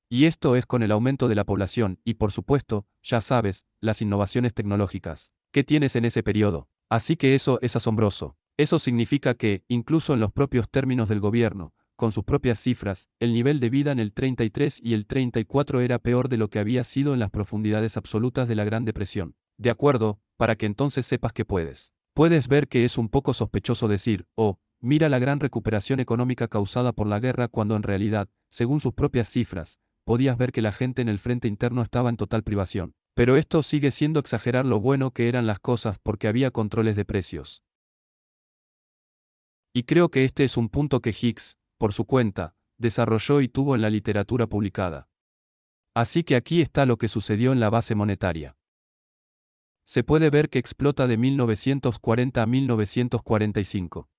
[SPEAKER 1] Y esto es con el aumento de la población y, por supuesto, ya sabes, las innovaciones tecnológicas. ¿Qué tienes en ese periodo? Así que eso es asombroso. Eso significa que, incluso en los propios términos del gobierno, con sus propias cifras, el nivel de vida en el 33 y el 34 era peor de lo que había sido en las profundidades absolutas de la Gran Depresión. De acuerdo, para que entonces sepas que puedes. Puedes ver que es un poco sospechoso decir, oh, mira la gran recuperación económica causada por la guerra cuando en realidad, según sus propias cifras, podías ver que la gente en el frente interno estaba en total privación. Pero esto sigue siendo exagerar lo bueno que eran las cosas porque había controles de precios. Y creo que este es un punto que Hicks, por su cuenta, desarrolló y tuvo en la literatura publicada. Así que aquí está lo que sucedió en la base monetaria. Se puede ver que explota de 1940 a 1945.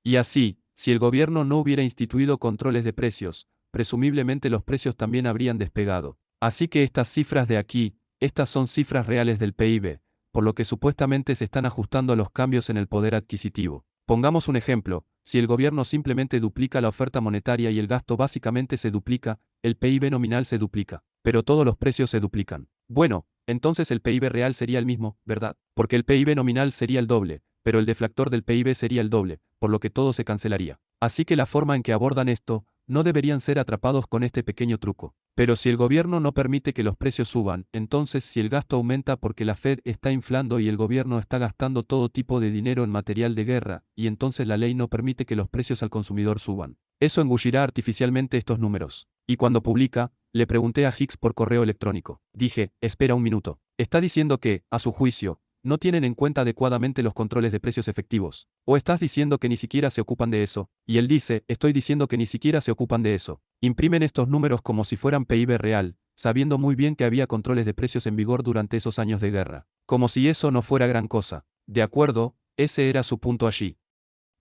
[SPEAKER 1] Y así, si el gobierno no hubiera instituido controles de precios, presumiblemente los precios también habrían despegado. Así que estas cifras de aquí, estas son cifras reales del PIB, por lo que supuestamente se están ajustando a los cambios en el poder adquisitivo. Pongamos un ejemplo, si el gobierno simplemente duplica la oferta monetaria y el gasto básicamente se duplica, el PIB nominal se duplica, pero todos los precios se duplican. Bueno, entonces el PIB real sería el mismo, ¿verdad? Porque el PIB nominal sería el doble, pero el deflactor del PIB sería el doble, por lo que todo se cancelaría. Así que la forma en que abordan esto, no deberían ser atrapados con este pequeño truco. Pero si el gobierno no permite que los precios suban, entonces si el gasto aumenta porque la Fed está inflando y el gobierno está gastando todo tipo de dinero en material de guerra, y entonces la ley no permite que los precios al consumidor suban. Eso engullirá artificialmente estos números. Y cuando publica, le pregunté a Hicks por correo electrónico. Dije, espera un minuto. Está diciendo que, a su juicio, no tienen en cuenta adecuadamente los controles de precios efectivos. ¿O estás diciendo que ni siquiera se ocupan de eso? Y él dice, estoy diciendo que ni siquiera se ocupan de eso. Imprimen estos números como si fueran PIB real, sabiendo muy bien que había controles de precios en vigor durante esos años de guerra. Como si eso no fuera gran cosa. De acuerdo, ese era su punto allí.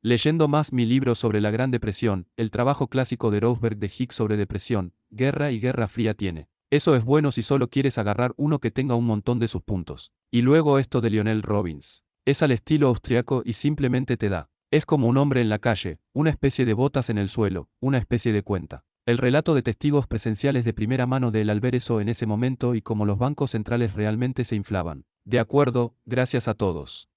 [SPEAKER 1] Leyendo más mi libro sobre la Gran Depresión, el trabajo clásico de Rosberg de Hicks sobre depresión, guerra y guerra fría tiene. Eso es bueno si solo quieres agarrar uno que tenga un montón de sus puntos. Y luego esto de Lionel Robbins. Es al estilo austriaco y simplemente te da. Es como un hombre en la calle, una especie de botas en el suelo, una especie de cuenta. El relato de testigos presenciales de primera mano de él al ver eso en ese momento y cómo los bancos centrales realmente se inflaban. De acuerdo, gracias a todos.